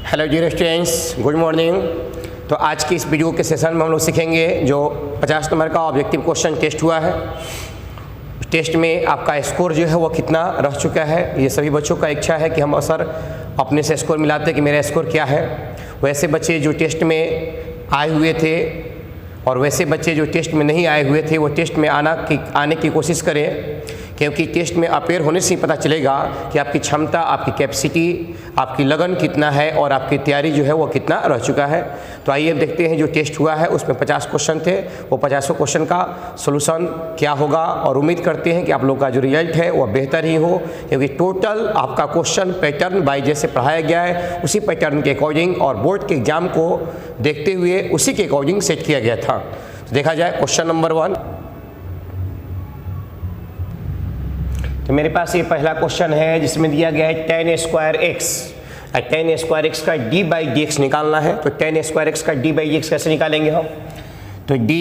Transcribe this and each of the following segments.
Hello dear students, good morning. तो आज की इस वीडियो के सेशन में हम लोग सीखेंगे जो 50 नंबर का ऑब्जेक्टिव क्वेश्चन टेस्ट हुआ है। टेस्ट में आपका स्कोर जो है वो कितना रह चुका है। ये सभी बच्चों का इच्छा है कि हम सर अपने से स्कोर मिलाते हैं कि मेरा स्कोर क्या है। वैसे बच्चे जो टेस्ट में आए हुए थे और वैसे बच्चे जो टेस्ट में नहीं आए हुए थे वो टेस्ट में आने की कोशिश करें, क्योंकि टेस्ट में अपेयर होने से ही पता चलेगा कि आपकी क्षमता, आपकी कैपेसिटी, आपकी लगन कितना है और आपकी तैयारी जो है वो कितना रह चुका है। तो आइए अब देखते हैं जो टेस्ट हुआ है उसमें 50 क्वेश्चन थे, वो 50 क्वेश्चन का सोल्यूशन क्या होगा। और उम्मीद करते हैं कि आप लोग का जो रिजल्ट है वो बेहतर ही हो, क्योंकि टोटल आपका क्वेश्चन पैटर्न बाई जैसे पढ़ाया गया है उसी पैटर्न के अकॉर्डिंग और बोर्ड के एग्जाम को देखते हुए उसी के अकॉर्डिंग सेट किया गया था। तो देखा जाए क्वेश्चन नंबर 1। तो मेरे पास ये पहला क्वेश्चन है जिसमें दिया गया है tan square x. tan square x का d बाई डी एक्स निकालना है। तो tan स्क्वायर एक्स का d बाई डी एक्स कैसे निकालेंगे हम? तो d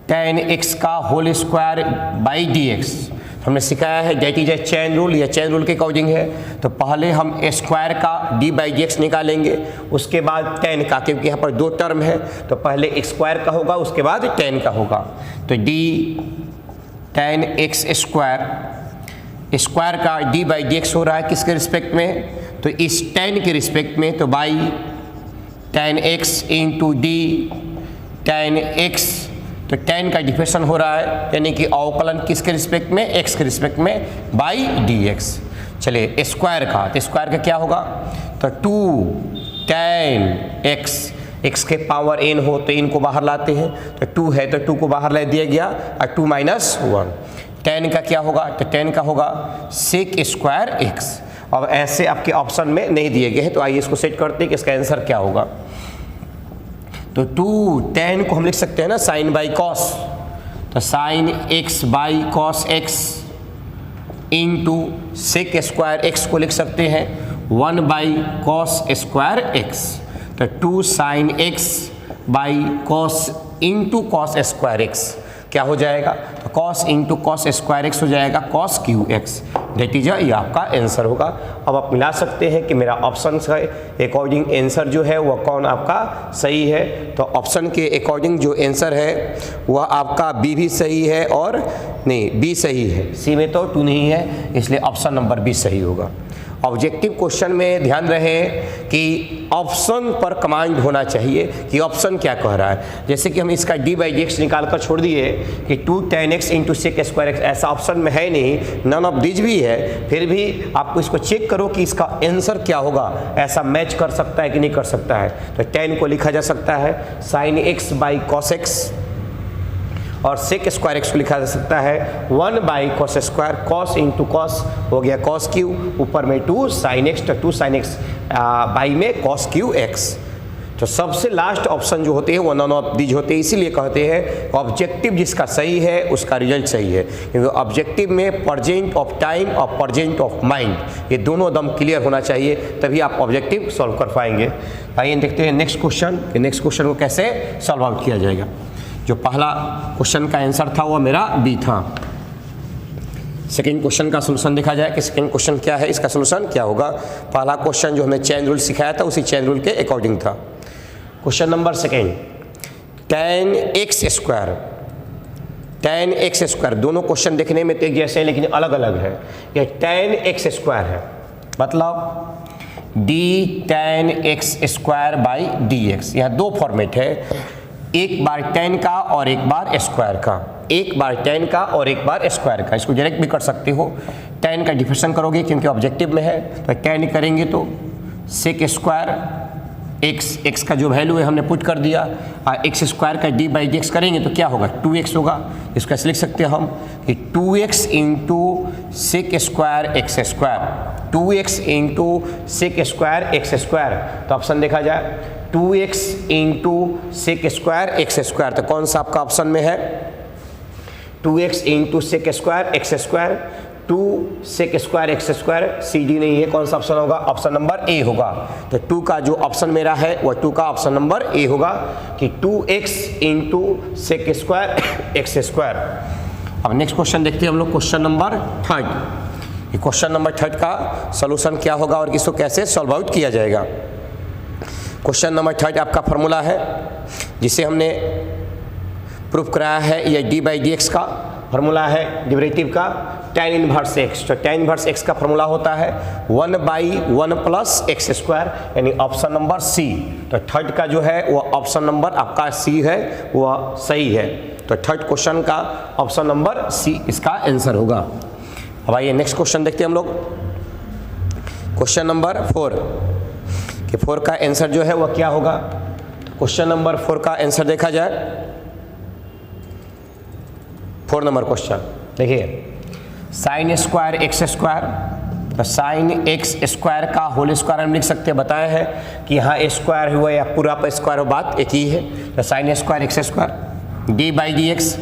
tan x का whole square by d x हमने सिखाया है, that is a chain rule, या चेन रूल के अकॉर्डिंग है। तो पहले हम स्क्वायर का d बाई डी एक्स निकालेंगे, उसके बाद tan का, क्योंकि यहाँ पर दो टर्म है तो पहले स्क्वायर का होगा उसके बाद tan का होगा। तो d tan x स्क्वायर का d बाई डी एक्स हो रहा है किसके रिस्पेक्ट में? तो इस tan के रिस्पेक्ट में, तो by tan x into D tan x, तो tan का डिफरेंशन हो रहा है, यानी कि अवकलन किसके रिस्पेक्ट में? x के रिस्पेक्ट में बाई dx। चलिए स्क्वायर का, तो स्क्वायर का क्या होगा? तो 2 tan x, x के पावर n हो तो n को बाहर लाते हैं, तो 2 है तो 2 को बाहर ले दिया गया और 2 माइनस 1। tan का क्या होगा? तो tan का होगा sec स्क्वायर x। अब ऐसे आपके ऑप्शन में नहीं दिए गए हैं, तो आइए इसको सेट करते हैं कि इसका आंसर क्या होगा। तो 2 tan को हम लिख सकते हैं ना साइन बाई कॉस, तो sine x by cos x into sec square x को लिख सकते हैं 1 बाई कॉस स्क्वायर x। तो 2 sine x by cos into cos square x क्या हो जाएगा? तो cos into cos square x हो जाएगा cos cube x. That is ये आपका आंसर होगा। अब आप मिला सकते हैं कि मेरा ऑप्शन के अकॉर्डिंग आंसर जो है वह कौन आपका सही है। तो ऑप्शन के अकॉर्डिंग जो आंसर है वह आपका बी भी सही है और नहीं बी सही है, सी में तो 2 नहीं है, इसलिए ऑप्शन नंबर बी सही होगा। ऑब्जेक्टिव क्वेश्चन में ध्यान रहे कि ऑप्शन पर कमांड होना चाहिए कि ऑप्शन क्या कह रहा है। जैसे कि हम इसका d बाई डी एक्स निकाल कर छोड़ दिए कि 2 tan x into sec square x, ऐसा ऑप्शन में है नहीं, नन ऑफ दिस भी है, फिर भी आपको इसको चेक करो कि इसका आंसर क्या होगा, ऐसा मैच कर सकता है कि नहीं कर सकता है। तो tan को लिखा जा सकता है sine x by cos x और सेक स्क्वायर एक्स को लिखा जा सकता है 1 by cos square, cos into cos हो गया कॉस क्यू, ऊपर में 2 साइन एक्स, तो 2 साइन एक्स बाई में कॉस क्यू एक्स। तो सबसे लास्ट ऑप्शन जो होते हैं वो नॉन ऑफ दीज होते हैं, इसीलिए कहते हैं ऑब्जेक्टिव जिसका सही है उसका रिजल्ट सही है, क्योंकि ऑब्जेक्टिव में प्रेजेंट ऑफ टाइम और प्रेजेंट ऑफ माइंड ये दोनों दम क्लियर होना चाहिए, तभी आप ऑब्जेक्टिव सॉल्व कर पाएंगे। आइए देखते हैं नेक्स्ट क्वेश्चन, नेक्स्ट क्वेश्चन को कैसे सॉल्व आउट किया जाएगा। जो पहला क्वेश्चन का आंसर था वो मेरा बी था। सेकंड क्वेश्चन का सॉल्यूशन देखा जाए कि सेकंड क्वेश्चन क्या है, इसका सॉल्यूशन क्या होगा। पहला क्वेश्चन जो हमने चेन रूल सिखाया था उसी चेन रूल के अकॉर्डिंग था। Question number second, tan x square, दोनों क्वेश्चन देखने में तो एक जैसे हैं लेकिन अलग अलग है। ये tan x स्क्वायर है, मतलब d tan x square by d x. यहाँ दो फॉर्मेट है, एक बार tan का और एक बार स्क्वायर का, एक बार tan का और एक बार स्क्वायर का। इसको डायरेक्ट भी कर सकते हो, tan का डिफरेंशन करोगे क्योंकि ऑब्जेक्टिव में है, तो tan करेंगे तो सेक स्क्वायर x का जो वैल्यू है हमने पुट कर दिया, और x स्क्वायर का d बाई डी एक्स करेंगे तो क्या होगा? 2x होगा। इसको ऐसे लिख सकते हैं हम कि 2x into sec square x square, 2x into sec square x square. तो ऑप्शन देखा जाए 2x into sec square x square, तो कौन सा आपका ऑप्शन में है? 2x into sec square x square, 2 sec square x square, C D नहीं है, कौन सा ऑप्शन होगा? ऑप्शन नंबर ए होगा। तो 2 का जो ऑप्शन मेरा है वह 2 का ऑप्शन नंबर ए होगा कि 2x into sec square x square. अब नेक्स्ट क्वेश्चन देखते हैं हम लोग, क्वेश्चन नंबर 3। कि क्वेश्चन नंबर 3 का सॉल्यूशन क्या होगा और इसको कैसे सॉल्व आउट किया जाएगा। क्वेश्चन नंबर 3 आपका फॉर्मूला है जिसे हमने प्रूफ कराया है, ये d/dx का फॉर्मूला है डेरिवेटिव का tan इनवर्स x। तो tan इनवर्स x का फॉर्मूला होता है 1/1 प्लस एक्स स्क्वायर, यानी ऑप्शन नंबर सी। तो 3 का जो है वो ऑप्शन नंबर आपका सी है, वह सही है। तो 3 क्वेश्चन का ऑप्शन नंबर सी इसका आंसर होगा। अब आइए नेक्स्ट क्वेश्चन देखते हैं हम लोग। क्वेश्चन नंबर 4 कि 4 का आंसर जो है वह क्या होगा। क्वेश्चन नंबर 4 का आंसर देखा जाए, 4 नंबर क्वेश्चन देखिए, साइन स्क्वायर एक्स स्क्वायर, तो साइन एक्स स्क्वायर का होल स्क्वायर हम लिख सकते हैं, बताए हैं कि यहाँ स्क्वायर हुआ या पूरा पर स्क्वायर हो, बात एक ही है। तो sine square x square d/dx,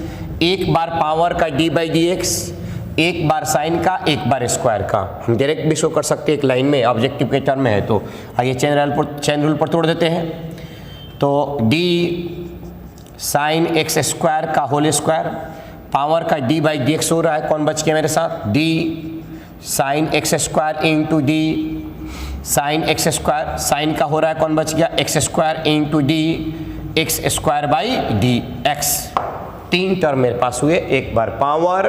एक बार पावर का d/dx, एक बार साइन का, एक बार स्क्वायर का। हम डायरेक्ट भी शो कर सकते हैं एक लाइन में, ऑब्जेक्टिव के टर्म में है। तो आइए चेन रूल पर तोड़ देते हैं। तो d साइन एक्स स्क्वायर का होल स्क्वायर, पावर का d/dx हो रहा है, कौन बच गया मेरे साथ, d sine x square into d sine x square, sine का हो रहा है कौन बच गया, x square into d x square by d x. 3 term मेरे पास हुए, एक बार पावर,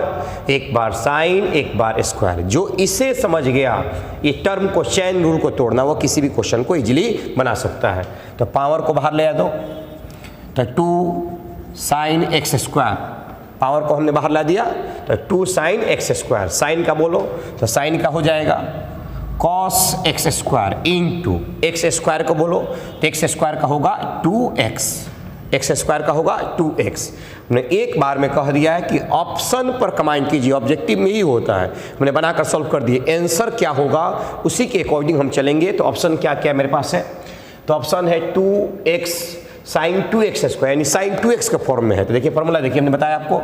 एक बार साइन, एक बार स्क्वायर। जो इसे समझ गया ये टर्म को, चेन रूल को तोड़ना, वो किसी भी क्वेश्चन को इजीली बना सकता है। तो पावर को बाहर ले आ दो, तो 2 साइन एक्स स्क्वायर, पावर को हमने बाहर ला दिया, तो 2 साइन एक्स स्क्वायर, साइन का बोलो तो साइन का हो जाएगा cos x square into x square को बोलो तो एक्स स्क्वायर का होगा 2x, एक्स स्क्वायर का होगा 2x। हमने एक बार में कह दिया है कि ऑप्शन पर कमांड कीजिए, ऑब्जेक्टिव में ही होता है, हमने बनाकर सॉल्व कर दिए। आंसर क्या होगा उसी के अकॉर्डिंग हम चलेंगे। तो ऑप्शन क्या क्या मेरे पास है, तो ऑप्शन है 2x साइन 2x स्क्वायर, यानी साइन 2x के फॉर्म में है। तो देखिए फॉर्मूला देखिए, हमने बताया आपको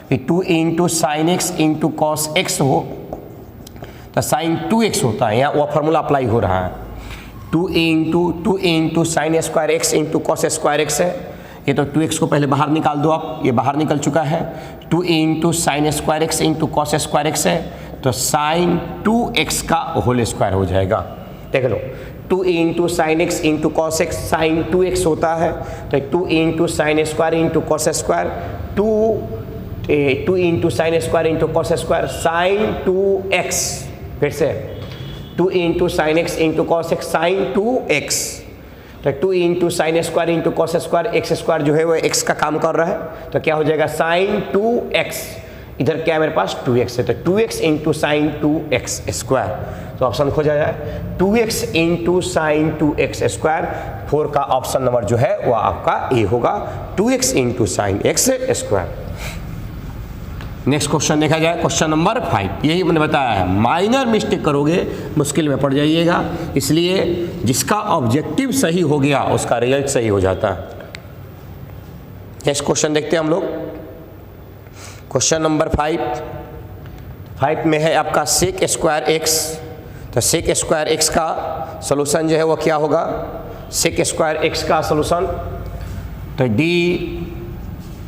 कि 2 into sine x into cos x हो तो साइन 2x होता है, यहाँ वह फॉर्मूला अप्लाई हो रहा है। 2 into sine square x into cos square x है, ये तो 2x को पहले बाहर निकाल दो आप, ये बाहर निकल चुका है। 2 into sine square x into cos square x है, तो साइन 2x का होल स्क्वायर हो जाएगा। देख लो, 2 into sine x into cos x, sine 2x होता है, तो 2 into sine square into cos square, 2 into sine square into cos square, sine 2x, फिर से 2 into sine x into cos x, sine 2x, तो 2 into sine square into cos square, x square जो है वो x का काम कर रहा है, तो क्या हो जाएगा साइन 2x, इधर क्या है मेरे पास 2x है, तो 2x into sine 2x square. तो ऑप्शन खोजा जाए 2x into sine 2x square. 4 का ऑप्शन नंबर जो है वो आपका ए होगा, 2x into sine x square. Next question देखा जाए, क्वेश्चन नंबर 5। यही मैंने बताया है, माइनर मिस्टेक करोगे मुश्किल में पड़ जाइएगा, इसलिए जिसका ऑब्जेक्टिव सही हो गया उसका रिजल्ट सही हो जाता है। नेक्स्ट क्वेश्चन देखते हैं हम लोग। क्वेश्चन नंबर 5 में है आपका सेक स्क्वायर एक्स। तो सेक स्क्वायर एक्स का सॉल्यूशन जो है वो क्या होगा, सेक स्क्वायर एक्स का सॉल्यूशन, तो डी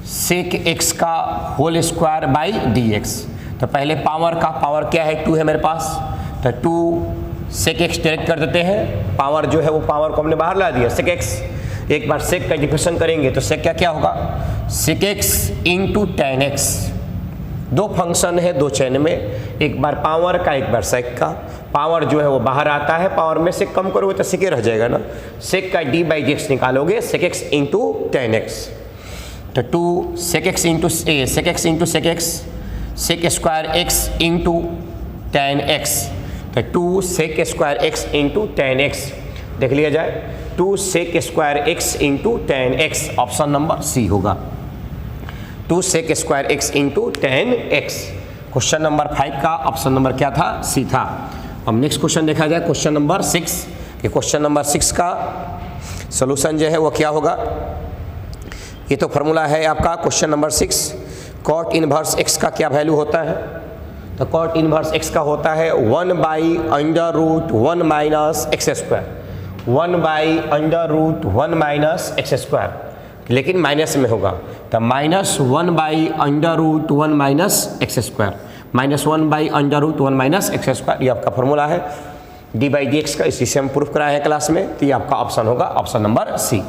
सेक एक्स का whole square by d x. तो पहले पावर का, पावर क्या है 2 है मेरे पास, तो 2 सेक एक्स डायरेक्ट कर देते हैं, पावर जो है वो पावर को हमने बाहर ला दिया, सेक एक्स। एक बार सेक का डिफरेंशिएशन करेंगे तो सेक क्या होगा, sec x into tan x. 2 function है 2 चेन में, एक बार पावर का, एक बार सेक का। पावर जो है वो बाहर आता है, पावर में से कम करोगे तो सेक रह जाएगा ना, सेक का d/dx निकालोगे, sec x into tan x. तो 2 sec x into sec x into sec x, sec square x into tan x, तो 2 sec square x into tan x. देख लिया जाए, 2 sec square x into tan x, option number C होगा, 2 sec square x into tan x. Question number 5 का option number क्या था, सी था। अब नेक्स्ट क्वेश्चन देखा जाए, क्वेश्चन नंबर 6। कि क्वेश्चन नंबर 6 का सॉल्यूशन जो है वो क्या होगा, ये तो फॉर्मूला है आपका question number 6। Cot inverse x का क्या वैल्यू होता है, तो कॉट इनवर्स एक्स का होता है 1/√1 minus x square, 1/√1 minus x square, लेकिन माइनस में होगा, तो -1/√1 minus x square, -1/√1 minus x square, ये आपका फॉर्मूला है d/dx का, इसी से हम प्रूफ कराया है क्लास में। तो ये आपका ऑप्शन होगा ऑप्शन नंबर सी।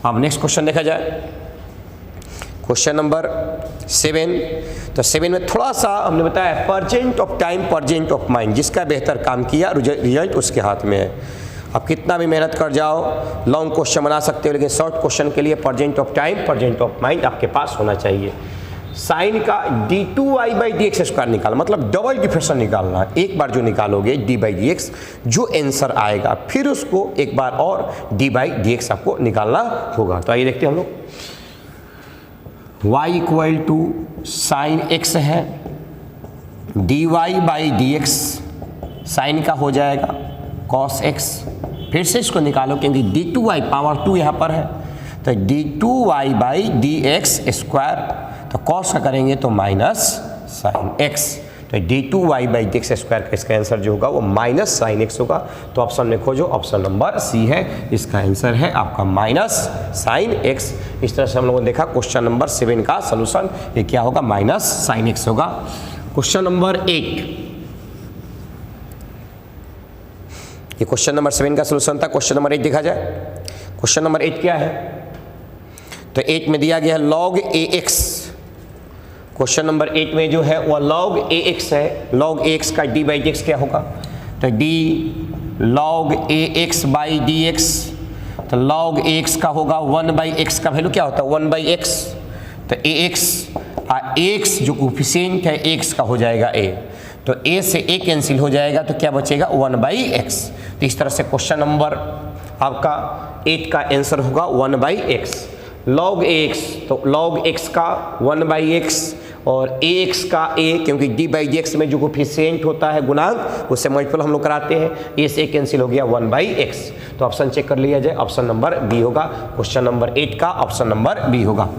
अब नेक्स्ट क्वेश्चन देखा जाए, क्वेश्चन नंबर 7। तो 7 में थोड़ा सा हमने बताया percent of time percent of mind, जिसका बेहतर काम किया रिजल्ट उसके हाथ में है। अब कितना भी मेहनत कर जाओ, लॉन्ग क्वेश्चन बना सकते हो, लेकिन शॉर्ट क्वेश्चन के लिए percent of time percent of mind आपके पास होना चाहिए। साइन का d2y/dx² निकाल, मतलब डबल डिफरेंशियल निकालना। एक बार जो निकालोगे d/dx, जो आंसर आएगा फिर उसको एक बार और d/dx आपको निकालना होगा। तो आइए देखते हैं हम लोग। y = साइन x है, dy/dx साइन का हो जाएगा cos x। फिर से इसको निकालो क्योंकि d2y पावर 2 यहाँ पर है, तो d2y/dx², तो cos का करेंगे तो माइनस साइन x, तो d2y/dx² का इसका आंसर जो होगा वो माइनस साइन x होगा। तो ऑप्शन में खोजो, ऑप्शन नंबर सी है, इसका आंसर है आपका माइनस साइन x। इस तरह से हम लोगों ने देखा क्वेश्चन नंबर 7 का सोल्यूशन, ये क्या होगा, माइनस साइन x होगा। क्वेश्चन नंबर 8, ये क्वेश्चन नंबर 7 का सोल्यूशन था। क्वेश्चन नंबर 8 देखा जाए। क्वेश्चन नंबर 8 क्या है, तो 8 में दिया गया है log ax। क्वेश्चन नंबर 8 में जो है वह log ax है। log ax का d/dx क्या होगा, तो d log ax/dx, तो log ax का होगा 1/x का वैल्यू क्या होता है 1/x, तो ax जो कोफिशिएंट है x का हो जाएगा a, तो a से a कैंसिल हो जाएगा, तो क्या बचेगा 1/x। तो इस तरह से क्वेश्चन नंबर आपका 8 का आंसर होगा 1/x। log ax, तो log x का 1/x और ax का a, क्योंकि d/dx में जो कोफिशिएंट होता है गुणांक, उससे मल्टीपल हम लोग कराते हैं, a से a कैंसिल हो गया 1/x। तो ऑप्शन चेक कर लिया जाए, ऑप्शन नंबर बी होगा। क्वेश्चन नंबर 8 का ऑप्शन नंबर बी होगा।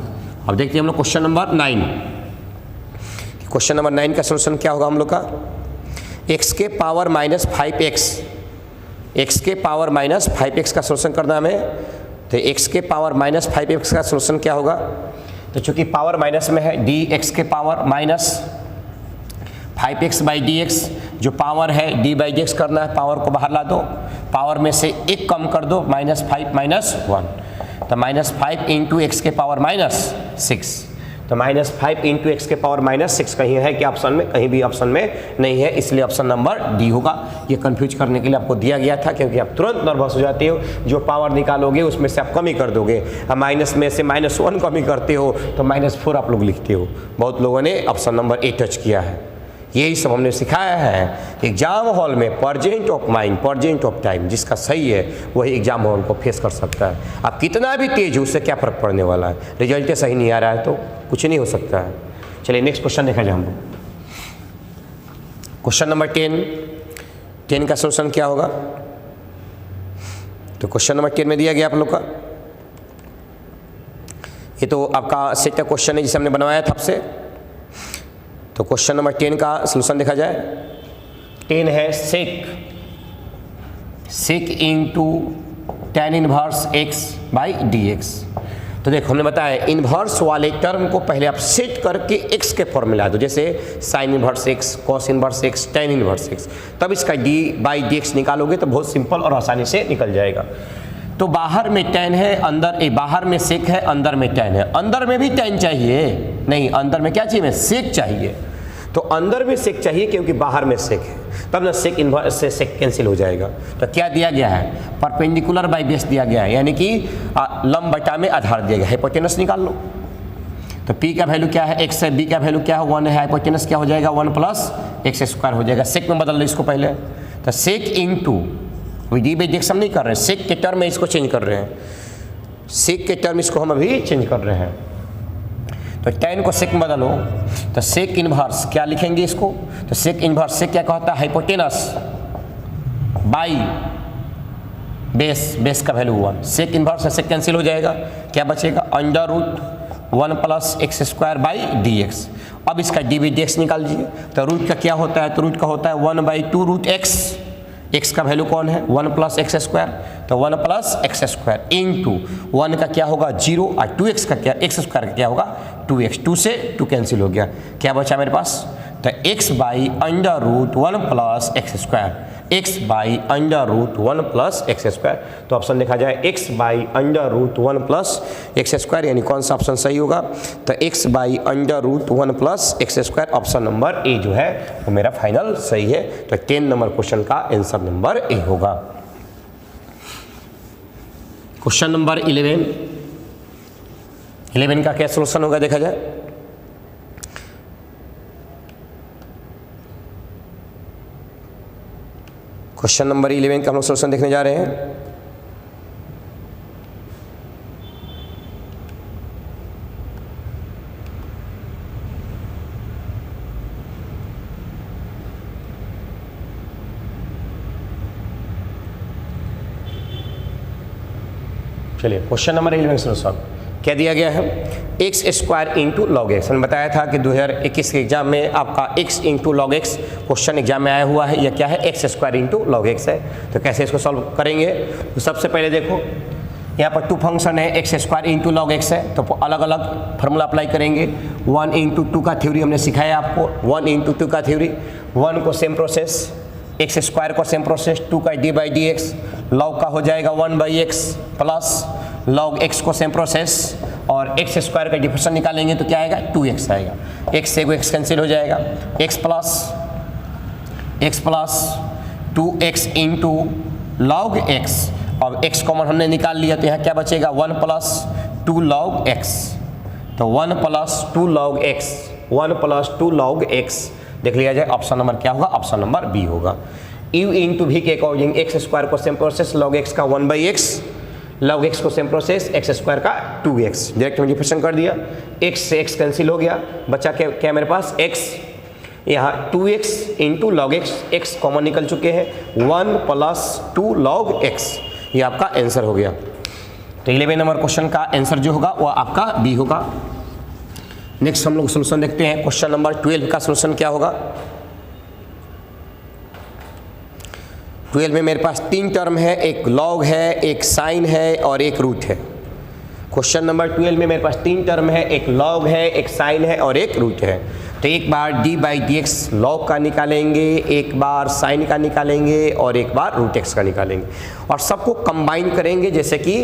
अब देखते हैं हम लोग क्वेश्चन नंबर 9। क्वेश्चन नंबर 9 का सोल्यूशन क्या होगा हम लोग का, x के पावर -5x, x के पावर -5x का सोल्यूशन करना हमें। तो x के पावर -5x का सोल्यूशन क्या होगा, तो चूंकि पावर माइनस में है, dx के पावर -5x/dx, जो पावर है d/dx करना है, पावर को बाहर ला दो, पावर में से एक कम कर दो, -5 -1, तो -5 × x के पावर -6, तो -5 × x के पावर -6 कहीं है कि ऑप्शन में, कहीं भी ऑप्शन में नहीं है, इसलिए ऑप्शन नंबर डी होगा। ये कंफ्यूज करने के लिए आपको दिया गया था, क्योंकि आप तुरंत नर्वस हो जाते हो, जो पावर निकालोगे उसमें से आप कमी कर दोगे। अब माइनस में से -1 कमी करते हो तो -4 आप लोग लिखते हो। बहुत लोगों ने ऑप्शन नंबर ए टच किया है। यही सब हमने सिखाया है एग्जाम हॉल में, percent of mind percent of time, जिसका सही है वही एग्जाम हॉल को फेस कर सकता है। आप कितना भी तेज हो, उससे क्या फर्क पड़ने वाला है, रिजल्ट सही नहीं आ रहा है तो कुछ नहीं हो सकता है। चलिए नेक्स्ट क्वेश्चन देखा जाए हम लोग। क्वेश्चन नंबर 10 का सोल्यूशन क्या होगा, तो क्वेश्चन नंबर 10 में दिया गया आप लोग का, ये तो आपका सेट का क्वेश्चन है जिसे हमने बनवाया था आपसे। तो क्वेश्चन नंबर 10 का सोल्यूशन देखा जाए। 10 है सेक × tan इनवर्स x/dx। तो देखो हमने बताया इन्वर्स वाले टर्म को पहले आप सेट करके x के फॉर्म में ला दो, जैसे sign inverse x, cos inverse x, tan inverse x, तब इसका d/dx निकालोगे तो बहुत सिंपल और आसानी से निकल जाएगा। तो बाहर में tan है, अंदर बाहर में सेक है, अंदर में tan है। अंदर में भी tan चाहिए नहीं, अंदर में क्या चाहिए, सेक चाहिए। तो अंदर में सेक चाहिए क्योंकि बाहर में सेक है, तब ना सेक इन्वर्स से सेक कैंसिल हो जाएगा। तो क्या दिया गया है, परपेंडिकुलर बाई बेस दिया गया है, यानी कि लंब बटा में आधार दिया गया है। हाइपोटेनस निकाल लो, तो p का वैल्यू क्या है x है, b का वैल्यू क्या है 1 है, हाइपोटेनस क्या हो जाएगा 1 + x² हो जाएगा। सेक में बदल लो इसको पहले, तो सेक इंटू d/dx हम नहीं कर रहे हैं, सेक के टर्म में इसको चेंज कर रहे हैं, सेक के टर्म इसको हम अभी चेंज कर रहे हैं। तो tan को सेक में बदलो, तो सेक इन्वर्स क्या लिखेंगे इसको, तो सेक इन्वर्स से क्या कहता है हाइपोटेनस बाई बेस का वैल्यू 1, सेक इन्वर्स से सेक कैंसिल हो जाएगा, क्या बचेगा √1 + x²/dx। अब इसका d/dx निकाल लीजिए, तो रूट का क्या होता है, तो रूट का होता है 1/2√x, x का वैल्यू कौन है 1 + x², तो 1 + x² इंटू 1 का क्या होगा 0 और 2x का क्या, x² का क्या होगा 2x, 2 से 2 कैंसिल हो गया, क्या बचा मेरे पास, तो x by under root 1 plus x square, x by under root 1 plus x square. तो ऑप्शन देखा जाए x by under root 1 plus x square, यानी कौन सा ऑप्शन सही होगा? तो x by under root 1 plus x square, option number A जो है वो मेरा फाइनल सही है। तो 10 नंबर क्वेश्चन का आंसर नंबर ए होगा। क्वेश्चन नंबर 11 का क्या सोल्यूशन होगा देखा जाए। क्वेश्चन नंबर 11 का हम लोग सोल्यूशन देखने जा रहे हैं। चलिए क्वेश्चन नंबर 11 सोल्यूशन क्या दिया गया है? X square into log x. हमने बताया था कि 2021 के एग्जाम में आपका x into log x question exam में आया हुआ है। यह क्या है? X square into log x है। तो कैसे इसको सॉल्व करेंगे? तो सबसे पहले देखो यहाँ पर 2 फंक्शन है, x square into log x है, तो अलग अलग फार्मूला अप्लाई करेंगे। 1 इंटू 2 का थ्योरी हमने सिखाया आपको, 1 इंटू 2 का थ्योरी। 1 को सेम प्रोसेस, एक्स स्क्वायर को सेम प्रोसेस, 2 का d by d x, log का हो जाएगा 1 by x plus log x को सेम प्रोसेस, और एक्स स्क्वायर का डिफरेंशियल निकालेंगे तो क्या आएगा? 2x आएगा। एक्स से एक्स कैंसिल हो जाएगा, x plus 2x into log x. अब x कॉमन हमने निकाल लिया तो यहाँ क्या बचेगा? 1 प्लस 2 लॉग एक्स। तो 1 plus 2 log x, 1 plus 2 log x देख लिया जाए। ऑप्शन नंबर क्या होगा? ऑप्शन नंबर बी होगा। u इंटू भी के अकॉर्डिंग एक्स स्क्वायर को सेम प्रोसेस, लॉग एक्स का 1 बाई एक्स, लॉग एक्स को सेम प्रोसेस, एक्स स्क्वायर का 2x, डायरेक्ट में डिफरेंशिएट कर दिया। x से x कैंसिल हो गया, बचा क्या मेरे पास? x, यहाँ 2x into log x, x common निकल चुके हैं, 1 प्लस 2 लॉग x, ये आपका आंसर हो गया। तो 11 नंबर क्वेश्चन का आंसर जो होगा वो आपका बी होगा। नेक्स्ट हम लोग सोल्यूशन देखते हैं। क्वेश्चन नंबर 12 का सोल्यूशन क्या होगा? 12 में मेरे पास 3 टर्म है, एक लॉग है, एक साइन है और एक रूट है। क्वेश्चन नंबर 12 में मेरे पास 3 टर्म है, एक लॉग है, एक साइन है और एक रूट है। तो एक बार d by d x log का निकालेंगे, एक बार साइन का निकालेंगे और एक बार रूट एक्स का निकालेंगे, और सबको कंबाइन करेंगे जैसे कि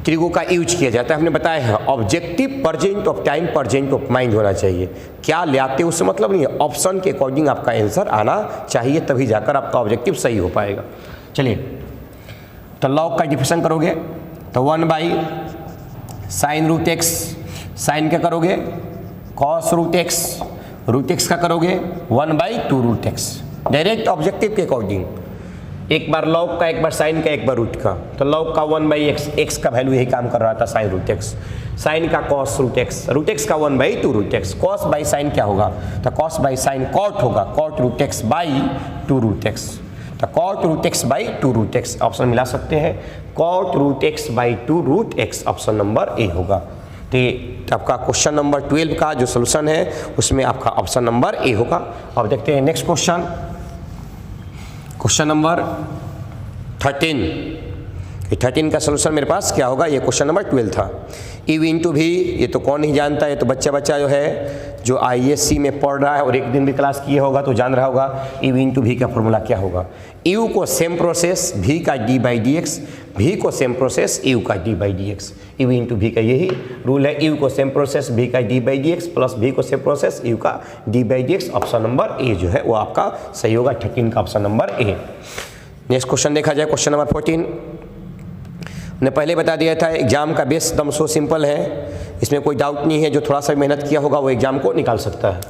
त्रिगो का यूज किया जाता है। हमने बताया है objective present of time, present of mind होना चाहिए। क्या ले आते उससे मतलब नहीं है, ऑप्शन के अकॉर्डिंग आपका आंसर आना चाहिए, तभी जाकर आपका ऑब्जेक्टिव सही हो पाएगा। चलिए तो लॉग का डिफरेंशिएशन करोगे तो 1 by sine root x, sine क्या करोगे? कॉस रूट एक्स का करोगे 1 by 2 root x, direct objective के अकॉर्डिंग। एक बार लॉग का, एक बार साइन का, एक बार रूट का। तो लॉग का 1 बाई एक्स, एक्स का वैल्यू यही काम कर रहा था, साइन रूट एक्स। साइन का कॉस रूट एक्स का 1 by 2 root x. Cos by sine क्या होगा? तो कॉस बाई साइन कॉट होगा, cot root x by 2 root x. तो cot root x by 2 root x option मिला सकते हैं, cot root x by 2 root x, option number A होगा। तो आपका क्वेश्चन नंबर 12 का जो सोल्यूशन है उसमें आपका ऑप्शन नंबर ए होगा। अब देखते हैं नेक्स्ट क्वेश्चन, क्वेश्चन नंबर 13 का सोल्यूशन मेरे पास क्या होगा? ये क्वेश्चन नंबर 12 था। यू इंटू भी, ये तो कौन नहीं जानता, ये तो बच्चा जो है जो ISC में पढ़ रहा है और एक दिन भी क्लास किए होगा तो जान रहा होगा यू इंटू भी का फॉर्मूला क्या होगा। यू को सेम प्रोसेस, भी का डी बाई डी एक्स, भी को सेम प्रोसेस, यू का d by d x. You into भी का यही रूल है, यू को सेम प्रोसेस, भी का d by d x plus भी को सेम प्रोसेस, यू का d by d x, option number A जो है वो आपका सही होगा। 13 का ऑप्शन नंबर ए। नेक्स्ट क्वेश्चन देखा जाए, क्वेश्चन नंबर 14 ने पहले बता दिया था एग्जाम का बेस एकदम सो सिंपल है, इसमें कोई डाउट नहीं है, जो थोड़ा सा मेहनत किया होगा वो एग्जाम को निकाल सकता है।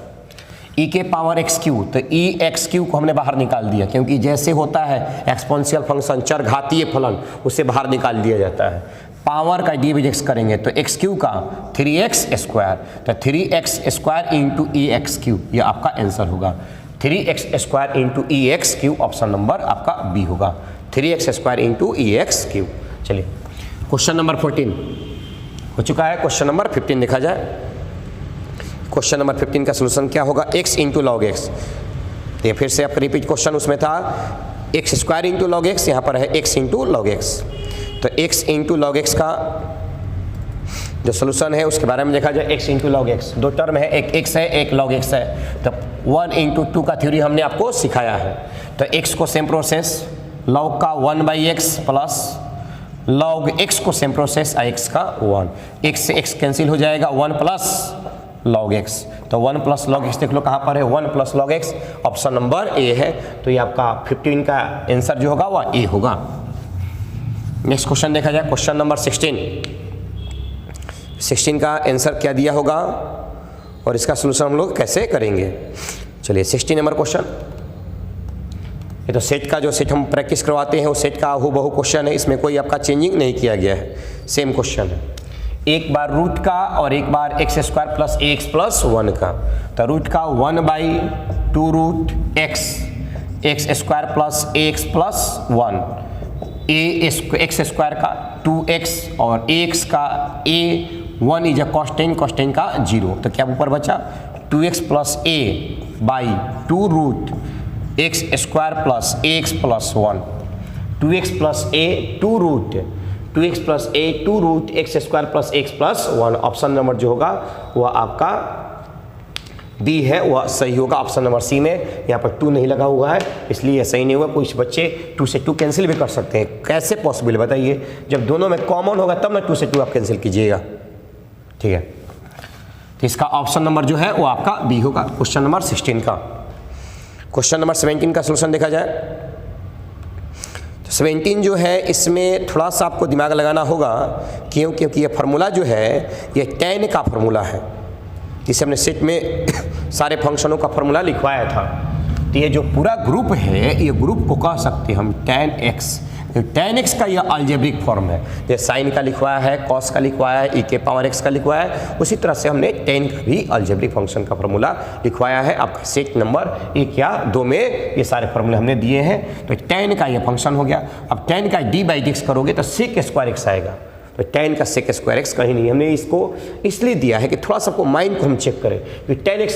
e के पावर एक्स क्यू, तो ई एक्स क्यू को हमने बाहर निकाल दिया, क्योंकि जैसे होता है एक्सपोनेंशियल फंक्शन चरघातीय फलन, उसे बाहर निकाल दिया जाता है। पावर का डी बाई एक्स करेंगे तो एक्स क्यू का 3x स्क्वायर, तो 3x स्क्वायर इंटू ई एक्स क्यू, ये आपका आंसर होगा। 3x स्क्वायर इंटू ई एक्स क्यू, ऑप्शन नंबर आपका बी होगा। 3x स्क्वायर इंटू ई एक्स क्यू। चलिए क्वेश्चन नंबर 14 हो चुका है। क्वेश्चन नंबर 15 देखा जाए। क्वेश्चन नंबर 15 का सोल्यूशन क्या होगा? x into log x. तो ये फिर से आपका रिपीट क्वेश्चन उसमें था x square into log x, यहाँ पर है x इंटू लॉग एक्स। तो x इंटू लॉग एक्स का जो सोल्यूशन है उसके बारे में देखा जाए। x इंटू लॉग एक्स, दो टर्म है, एक x है एक लॉग एक्स है। तो 1 इंटू 2 का थ्योरी हमने आपको सिखाया है। तो x को सेम प्रोसेस log का 1/x प्लस log x को सेम प्रोसेस x का 1, x से x कैंसिल हो जाएगा, 1 प्लस log x। तो 1 प्लस log x देख लो कहाँ पर है, 1 plus log x, option number ए है। तो ये आपका 15 का आंसर जो होगा वह ए होगा। नेक्स्ट क्वेश्चन देखा जाए, क्वेश्चन नंबर 16 का आंसर क्या दिया होगा और इसका सलूशन हम लोग कैसे करेंगे। चलिए 16 नंबर क्वेश्चन, ये तो सेट का जो सेट हम प्रैक्टिस करवाते हैं वो सेट का हूबहू क्वेश्चन है, इसमें कोई आपका चेंजिंग नहीं किया गया है, सेम क्वेश्चन है। एक बार रूट का और एक बार x square plus a x plus 1 का। तो रूट का 1/2 root x, x square plus a x plus 1, x square का 2x और ए एक्स का a 1 is a constant, constant का 0। तो क्या ऊपर बचा 2x plus a by 2 root x square plus a x plus 1, 2x plus a 2 root 2x plus a 2 root x square plus x plus 1। Option number जो होगा वह आपका B है, वह सही होगा। ऑप्शन नंबर सी में यहाँ पर 2 नहीं लगा हुआ है इसलिए यह सही नहीं होगा। कुछ बच्चे 2 से 2 कैंसिल भी कर सकते हैं, कैसे पॉसिबल बताइए, जब दोनों में कॉमन होगा तब ना 2 से 2 आप कैंसिल कीजिएगा, ठीक है। तो इसका ऑप्शन नंबर जो है वो आपका बी होगा क्वेश्चन नंबर 16 का। क्वेश्चन नंबर 17 का सोल्यूशन देखा जाए तो 17 जो है इसमें थोड़ा सा आपको दिमाग लगाना होगा, क्योंकि ये फार्मूला जो है ये tan का फार्मूला है, जिसे हमने सेट में सारे फंक्शनों का फार्मूला लिखवाया था। तो ये जो पूरा ग्रुप है ये ग्रुप को कह सकते हैं हम tan x का यह अलजेब्रिक फॉर्म है। जैसे साइन का लिखवाया है, कॉस का लिखवाया है, e के पावर x का लिखवाया है, उसी तरह से हमने tan का भी अलजेब्रिक फंक्शन का फार्मूला लिखवाया है। आपका सेट नंबर 1 या 2 में ये सारे फार्मूले हमने दिए हैं। तो tan का ये फंक्शन हो गया। अब tan का d/dx करोगे तो sec स्क्वायर x आएगा। तो tan का sec स्क्वायर x कहीं नहीं, हमने इसको इसलिए दिया है कि थोड़ा सा आपको माइंड को हम चेक करें कि tan x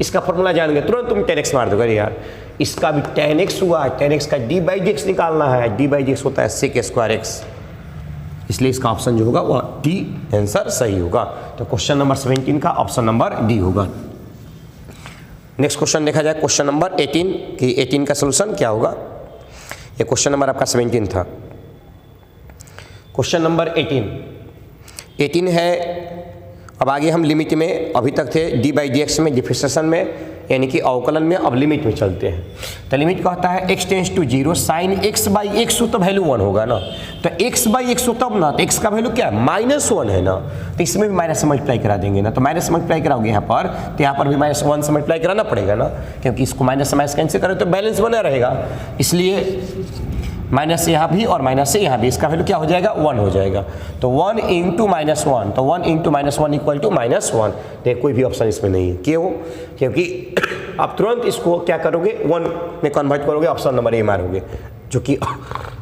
इसका फॉर्मूला जान गए तुरंत तुम tan x मार दोगे यार, इसका भी tan x हुआ है, tan x का d/dx निकालना है, d/dx होता है sec स्क्वायर x, इसलिए इसका ऑप्शन जो होगा वह डी आंसर सही होगा। तो क्वेश्चन नंबर 17 का ऑप्शन नंबर डी होगा। नेक्स्ट क्वेश्चन देखा जाए क्वेश्चन नंबर 18 कि 18 का सोल्यूशन क्या होगा। ये क्वेश्चन नंबर आपका 17 था। क्वेश्चन नंबर 18 है। अब आगे हम लिमिट में अभी तक थे d/dx में, डिफरेंशिएशन में यानी कि अवकलन में, अब लिमिट में चलते हैं। तो लिमिट कहता है x tends to 0 sign x/x हो तो वैल्यू 1 होगा ना, तो x/x हो तब ना, तो x का वैल्यू क्या है -1 है ना, तो इसमें भी माइनस से मल्टीप्लाई करा देंगे ना, तो माइनस से मल्टीप्लाई कराओगे यहाँ पर, तो यहाँ पर भी -1 से मल्टीप्लाई कराना पड़ेगा ना, क्योंकि इसको माइनस से माइनस कैंसिल करें तो बैलेंस बना रहेगा, इसलिए माइनस से यहाँ भी और माइनस से यहाँ भी, इसका वैल्यू क्या हो जाएगा 1 हो जाएगा। तो 1 इंटू -1, तो 1 इंटू -1 इक्वल टू -1। देखिए कोई भी ऑप्शन इसमें नहीं है, क्यों, क्योंकि आप तुरंत इसको क्या करोगे 1 में कन्वर्ट करोगे, ऑप्शन नंबर ए मारोगे जो कि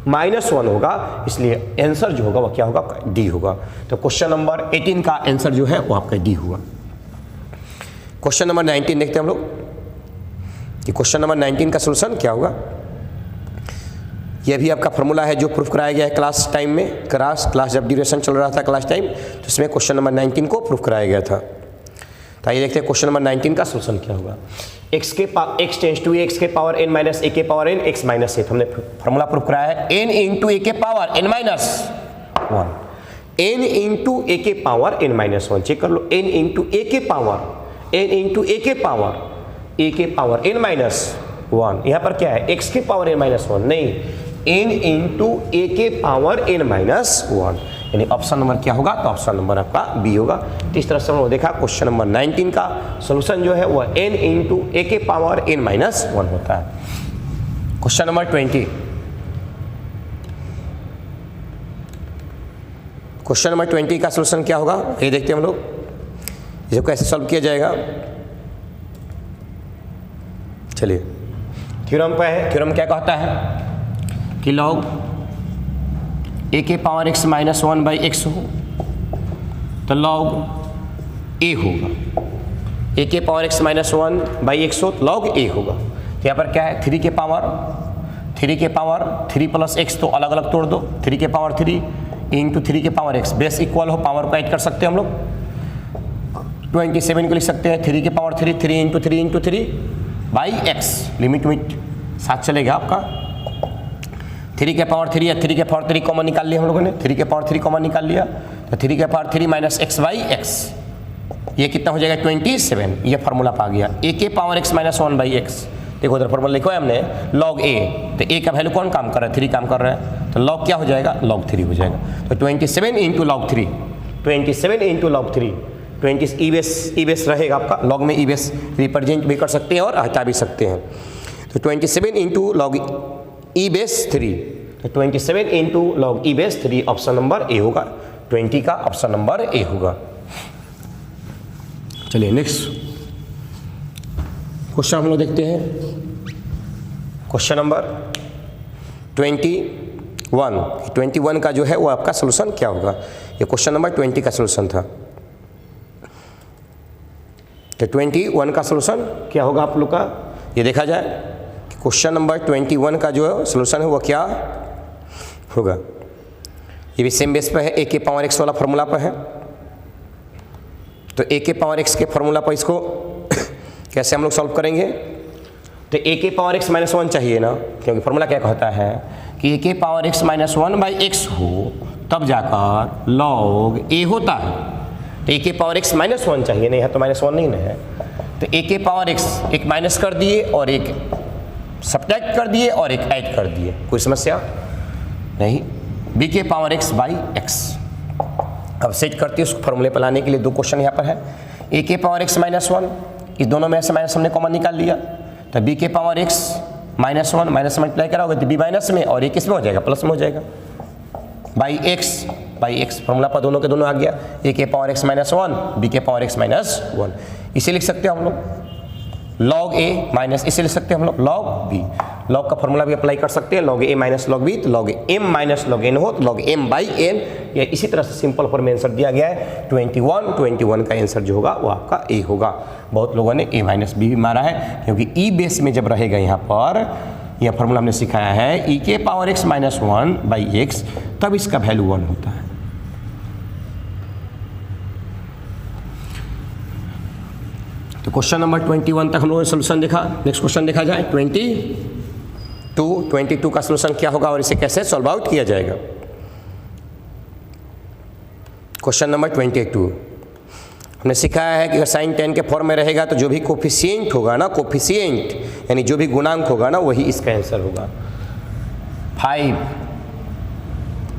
-1 होगा, इसलिए आंसर जो होगा वह क्या होगा डी होगा। तो क्वेश्चन नंबर 18 का आंसर जो है वो आपका डी होगा। क्वेश्चन नंबर 19 देखते हैं हम लोग कि क्वेश्चन नंबर 19 का सोल्यूशन क्या होगा। यह भी आपका फार्मूला है जो प्रूफ कराया गया है क्लास टाइम में, क्लास जब ड्यूरेशन चल रहा था क्लास टाइम, तो इसमें क्वेश्चन नंबर 19 को प्रूफ कराया गया था। तो आइए देखते हैं क्वेश्चन नंबर 19 का सोल्यूशन क्या होगा। x टेंड्स टू x के पावर n माइनस a के power n x minus a, हमने फार्मूला प्रूफ कराया है n इंटू a के power n minus 1, n into a के पावर n माइनस 1, चेक कर लो, n इंटू a के power n into a के power n minus 1, यहाँ पर क्या है x के पावर n माइनस 1 नहीं, n इंटू a के पावर n माइनस 1, यानी ऑप्शन नंबर क्या होगा, तो ऑप्शन नंबर आपका बी होगा। तो इस तरह से हमने देखा क्वेश्चन नंबर 19 का सोल्यूशन जो है वह n इंटू a के पावर n माइनस 1 होता है। क्वेश्चन नंबर 20, क्वेश्चन नंबर 20 का सोल्यूशन क्या होगा ये देखते हैं हम लोग, इसको कैसे सॉल्व किया जाएगा। चलिए थ्योरम पे है, थ्योरम क्या कहता है कि log a के पावर x माइनस 1/x हो तो log a होगा, a के पावर x माइनस 1/x हो तो log a होगा। तो यहाँ पर क्या है 3 के पावर 3 प्लस x, तो अलग अलग तोड़ दो, 3 के पावर 3 इंटू 3 के पावर x, बेस इक्वल हो, पावर को ऐड कर सकते हैं हम लोग, 27 को लिख सकते हैं 3 के power 3, 3 into 3 into 3 by x, limit साथ चलेगा आपका। 3 के पावर 3 या 3 के पावर 3 कॉमन निकाल लिया हम लोगों ने, 3 के पावर 3 कॉमन निकाल लिया तो 3 के power 3 minus x by x, ये कितना हो जाएगा 27, ये फार्मूला पा गया। a के power x minus 1 by x, देखो उधर फॉर्मूला लिखो है हमने log a, तो a का वैल्यू कौन काम कर रहा है, 3 काम कर रहा है, तो log क्या हो जाएगा, log 3 हो जाएगा। तो 27 इंटू log 3, 27 इंटू log 3, 20 ई बेस रहेगा आपका, log में ई बेस रिप्रेजेंट भी कर सकते हैं और हटा भी सकते हैं। तो 27 इंटू log ई बेस 3, तो 27 into log E base 3 option number A होगा, 20 का ऑप्शन नंबर ए होगा। चलिए नेक्स्ट क्वेश्चन हम लोग देखते हैं, क्वेश्चन नंबर 21 का जो है वो आपका सोल्यूशन क्या होगा। ये क्वेश्चन नंबर 20 का सोल्यूशन था, तो 21 का सोल्यूशन क्या होगा आप लोग का, ये देखा जाए कि क्वेश्चन नंबर 21 का जो सोल्यूशन है वो क्या होगा। ये भी सेम बेस पे है, a के पावर x वाला फॉर्मूला पर है, तो a के पावर x के फॉर्मूला पर इसको कैसे हम लोग सॉल्व करेंगे। तो a के पावर x माइनस 1 चाहिए ना, क्योंकि फॉर्मूला क्या कहता है कि a के power x minus 1 by x हो तब जाकर log a होता है। तो a के पावर x माइनस 1 चाहिए, नहीं है तो माइनस 1 नहीं ना है, तो a के पावर x एक माइनस कर दिए और एक सब्ट्रैक्ट कर दिए और एक ऐड कर दिए, कोई समस्या नहीं। b के पावर x बाई एक्स, अब सेट करते हैं उसको फॉर्मूले पर लाने के लिए, दो क्वेश्चन यहाँ पर है। a के पावर x माइनस 1, इस दोनों में से माइनस हमने कॉमन निकाल लिया, तो b के power x minus 1 minus multiply करा होगा तो b माइनस में और ये किस में हो जाएगा, प्लस में हो जाएगा, बाई एक्स फॉर्मूला पर दोनों के दोनों आ गया। a के पावर x माइनस 1, b के पावर x माइनस 1, इसे लिख सकते हैं हम लोग log a माइनस, इसे लिख सकते हैं हम लोग log b, log का फॉर्मूला भी अप्लाई कर सकते हैं, log a minus log b, तो log m minus log n हो तो log m बाई n, या इसी तरह से सिंपल फॉर्म में आंसर दिया गया है 21 का आंसर जो होगा वो आपका a होगा। बहुत लोगों ने a माइनस b भी मारा है, क्योंकि e बेस में जब रहेगा यहाँ पर, यह फॉर्मूला हमने सिखाया है e के power x minus 1 by x, तब इसका वैल्यू 1 होता है। तो क्वेश्चन नंबर 21 तक हम लोगों ने सोल्यूशन देखा। नेक्स्ट क्वेश्चन देखा जाए 22 का सोल्यूशन क्या होगा और इसे कैसे सॉल्व आउट किया जाएगा। क्वेश्चन नंबर 22 हमने सिखाया है कि अगर साइन 10 के फॉर्म में रहेगा तो जो भी कोफिशिएंट होगा ना, कोफिशिएंट यानी जो भी गुणांक होगा ना, वही इसका आंसर होगा। 5,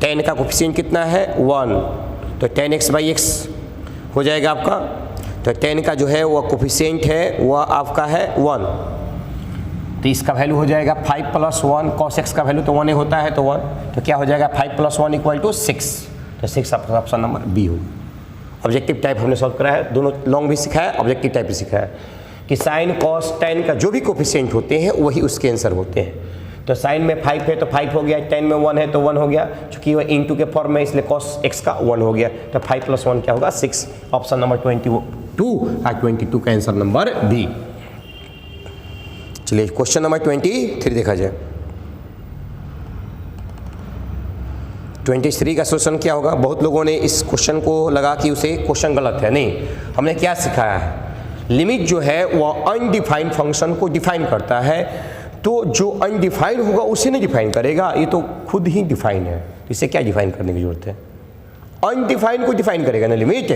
10 का कोफिशिएंट कितना है 1, तो 10x बाई एक्स हो जाएगा आपका। तो 10 का जो है वो कोफिशिएंट है वह आपका है 1, तो इसका वैल्यू हो जाएगा 5 प्लस 1, cos x का वैल्यू तो 1 होता है तो 1, तो क्या हो जाएगा 5 प्लस 1 इक्वल टू 6, तो 6 आपका ऑप्शन नंबर बी हो। ऑब्जेक्टिव टाइप हमने सॉल्व करा है, दोनों लॉन्ग भी सिखाया है, ऑब्जेक्टिव टाइप भी सिखाया है कि साइन कॉस टेन का जो भी कोफिशिएंट होते हैं वही उसके आंसर होते हैं। तो साइन में 5 है तो 5 हो गया, 10 में 1 है तो 1 हो गया, चूंकि वह इंटू के फॉर्म में इसलिए कॉस x का 1 हो गया, तो 5 प्लस 1 क्या होगा 6, ऑप्शन नंबर 22 का आंसर नंबर बी। चलिए क्वेश्चन नंबर 23 देखा जाए। 23 का सोल्यूशन क्या होगा। बहुत लोगों ने इस क्वेश्चन को लगा कि उसे क्वेश्चन गलत है, नहीं, हमने क्या सिखाया है, लिमिट जो है वह अनडिफाइंड फंक्शन को डिफाइन करता है, तो जो अनडिफाइंड होगा उसे नहीं डिफाइन करेगा, ये तो खुद ही डिफाइन है, इसे क्या डिफाइन करने की जरूरत है, अनडिफाइंड को डिफाइन करेगा ना। लिमिट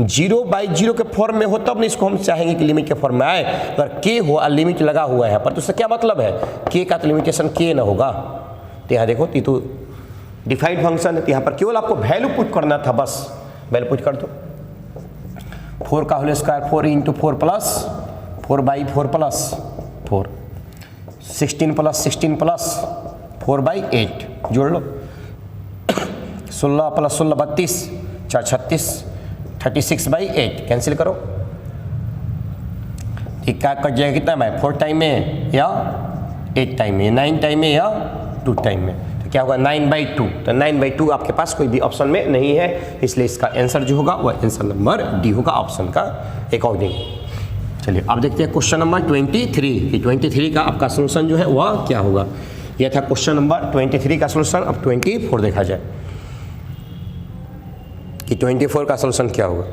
0/0 के फॉर्म में हो तब नहीं इसको हम चाहेंगे कि लिमिट के फॉर्म में आए, अगर के हो और लिमिट लगा हुआ है पर तो उससे क्या मतलब है, के का तो लिमिटेशन के ना होगा। तो यहाँ देखो तो डिफाइंड फंक्शन है, तो यहाँ पर केवल आपको वैल्यू पुट करना था, बस वैल्यू पुट कर दो। 4 का whole square 4 into 4 plus 4/4 plus 4, 16 plus 16 plus 4/8 जोड़ लो, 16 प्लस 16 32, 4 36, 36/8 कैंसिल करो, ठीक क्या कट जाएगा कितना में, 4 टाइम में या 8 टाइम में, 9 टाइम में या 2 टाइम में, तो क्या होगा 9/2, तो 9/2 आपके पास कोई भी ऑप्शन में नहीं है, इसलिए इसका आंसर जो होगा वह आंसर नंबर डी होगा ऑप्शन का अकॉर्डिंग। चलिए अब देखते हैं क्वेश्चन नंबर 23 कि 23 का आपका सोल्यूशन जो है वह क्या होगा। यह था क्वेश्चन नंबर 23 का सोल्यूशन। अब 24 देखा जाए कि 24 का सोल्यूशन क्या होगा।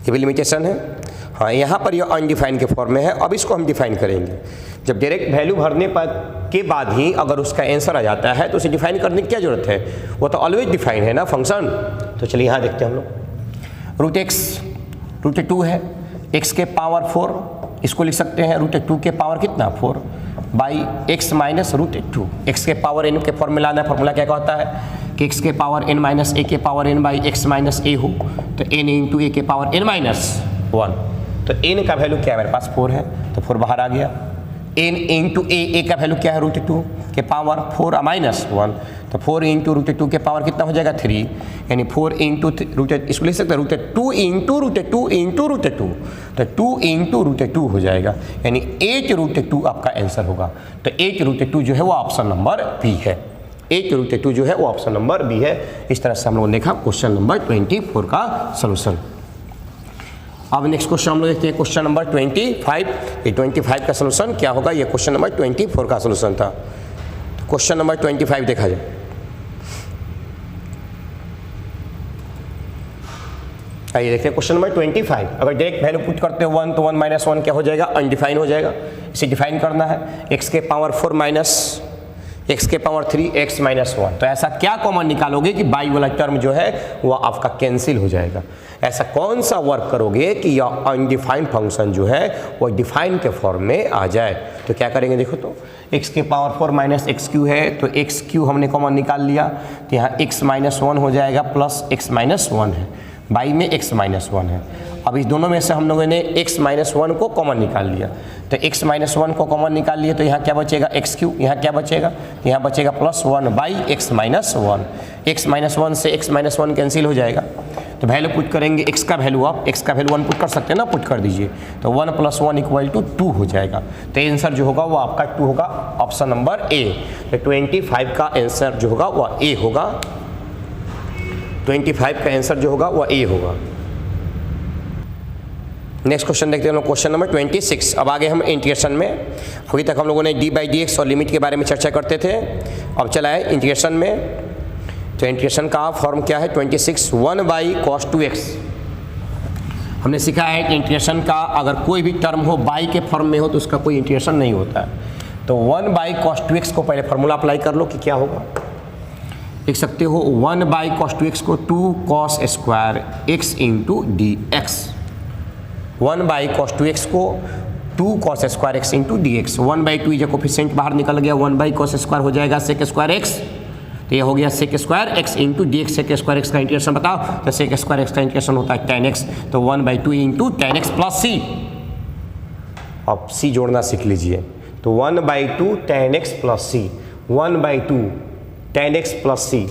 ये भी लिमिटेशन है। हाँ, यहाँ पर ये अनडिफाइंड के फॉर्म में है। अब इसको हम डिफाइन करेंगे। जब डायरेक्ट वैल्यू भरने पर के बाद ही अगर उसका आंसर आ जाता है तो उसे डिफाइन करने की क्या जरूरत है, वो तो ऑलवेज डिफाइन है ना फंक्शन। तो चलिए यहाँ देखते हैं हम लोग। रूट एक्स रूट 2 है, एक्स के पावर 4, इसको लिख सकते हैं रूट 2 के पावर कितना 4 by x minus root 2। X के पावर एन के फॉर्म में लाना है। फॉर्मूला क्या होता है कि एक्स के पावर एन माइनस ए के power n by x minus a हो, तो एन इंटू ए के पावर एन माइनस 1। तो एन का वैल्यू क्या है मेरे पास 4 है, तो 4 बाहर आ गया। एन इंटू ए का वैल्यू क्या है रूट 2 के पावर 4 माइनस 1, तो 4 इंटू रूट 2 के पावर कितना हो जाएगा 3, यानी 4 इंटू रूट, इसको लिख सकते हैं root 2 into root 2 into root 2, तो 2 इंटू रूट 2 हो जाएगा, यानी 8 रूट 2 आपका आंसर होगा। तो 8 रूट 2 जो है वो ऑप्शन नंबर बी है। 8 रूट 2 जो है वो ऑप्शन नंबर बी है। इस तरह से हम लोगों ने देखा क्वेश्चन नंबर 24 का सोल्यूशन। अब नेक्स्ट क्वेश्चन हम लोग देखते हैं क्वेश्चन नंबर 25। ये 25 का सोल्यूशन क्या होगा, ये क्वेश्चन नंबर 24 का सोल्यूशन था। तो क्वेश्चन नंबर 25 देखा जाए। आइए देखते हैं क्वेश्चन नंबर 25। अगर डायरेक्ट वैल्यू पुट करते हो 1 तो 1 माइनस 1 क्या हो जाएगा, अनडिफाइन हो जाएगा। इसे डिफाइन करना है, एक्स के पावर 4 माइनस एक्स के पावर 3 एक्स माइनस 1। तो ऐसा क्या कॉमन निकालोगे कि बाई वाला टर्म जो है वो आपका कैंसिल हो जाएगा। ऐसा कौन सा वर्क करोगे कि यह अनडिफाइंड फंक्शन जो है वो डिफाइन के फॉर्म में आ जाए। तो क्या करेंगे देखो, तो एक्स के पावर 4 माइनस एक्स क्यू है, तो एक्स क्यू हमने कॉमन निकाल लिया, तो यहाँ एक्स माइनस 1 हो जाएगा प्लस एक्स माइनस 1 है, बाई में एक्स माइनस 1 है। अब इस दोनों में से हम लोगों ने एक्स माइनस 1 को कॉमन निकाल लिया, तो एक्स माइनस 1 को कॉमन निकाल लिए, तो यहाँ क्या बचेगा एक्स क्यू, यहाँ क्या बचेगा, यहाँ बचेगा plus 1 by x minus 1। X minus 1 से एक्स माइनस 1 कैंसिल हो जाएगा, तो वैल्यू पुट करेंगे एक्स का वैल्यू, आप एक्स का वैल्यू 1 पुट कर सकते हैं ना, पुट कर दीजिए, तो 1 प्लस 1 इक्वल टू 2 हो जाएगा। तो आंसर जो होगा वो आपका 2 होगा, ऑप्शन नंबर ए। तो 25 का आंसर जो होगा वह ए होगा। 25 का आंसर जो होगा वह ए होगा। नेक्स्ट क्वेश्चन देखते हैं लोग, क्वेश्चन नंबर 26। अब आगे हम इंटीग्रेशन में, अभी तक हम लोगों ने डी बाई डी एक्स और लिमिट के बारे में चर्चा करते थे, अब चला है इंटीग्रेशन में। तो इंटीग्रेशन का फॉर्म क्या है 26 1 बाई कॉस 2x। हमने सीखा है कि इंटीग्रेशन का अगर कोई भी टर्म हो बाई के फॉर्म में हो तो उसका कोई इंटीग्रेशन नहीं होता है। तो 1 बाई कॉस 2x को पहले फॉर्मूला अप्लाई कर लो कि क्या होगा। लिख सकते हो 1 बाई कॉस 2x को 2 cos square x into d x. 1 by cos 2x को 2 cos square x into d x. 1 by 2 ये कोफिशिएंट बाहर निकल गया, 1 बाई कॉस स्क्वायर हो जाएगा सेक स्क्वायर एक्स, तो ये हो गया sec square x into d x. Sec square x का इंटीग्रेशन बताओ, तो सेक स्क्वायर एक्स का इंटीग्रेशन होता है tan x, तो 1 by 2 into tan x plus c. अब सी जोड़ना सीख लीजिए, तो 1 by 2 tan x plus c, 1 by 2 tan x plus सी,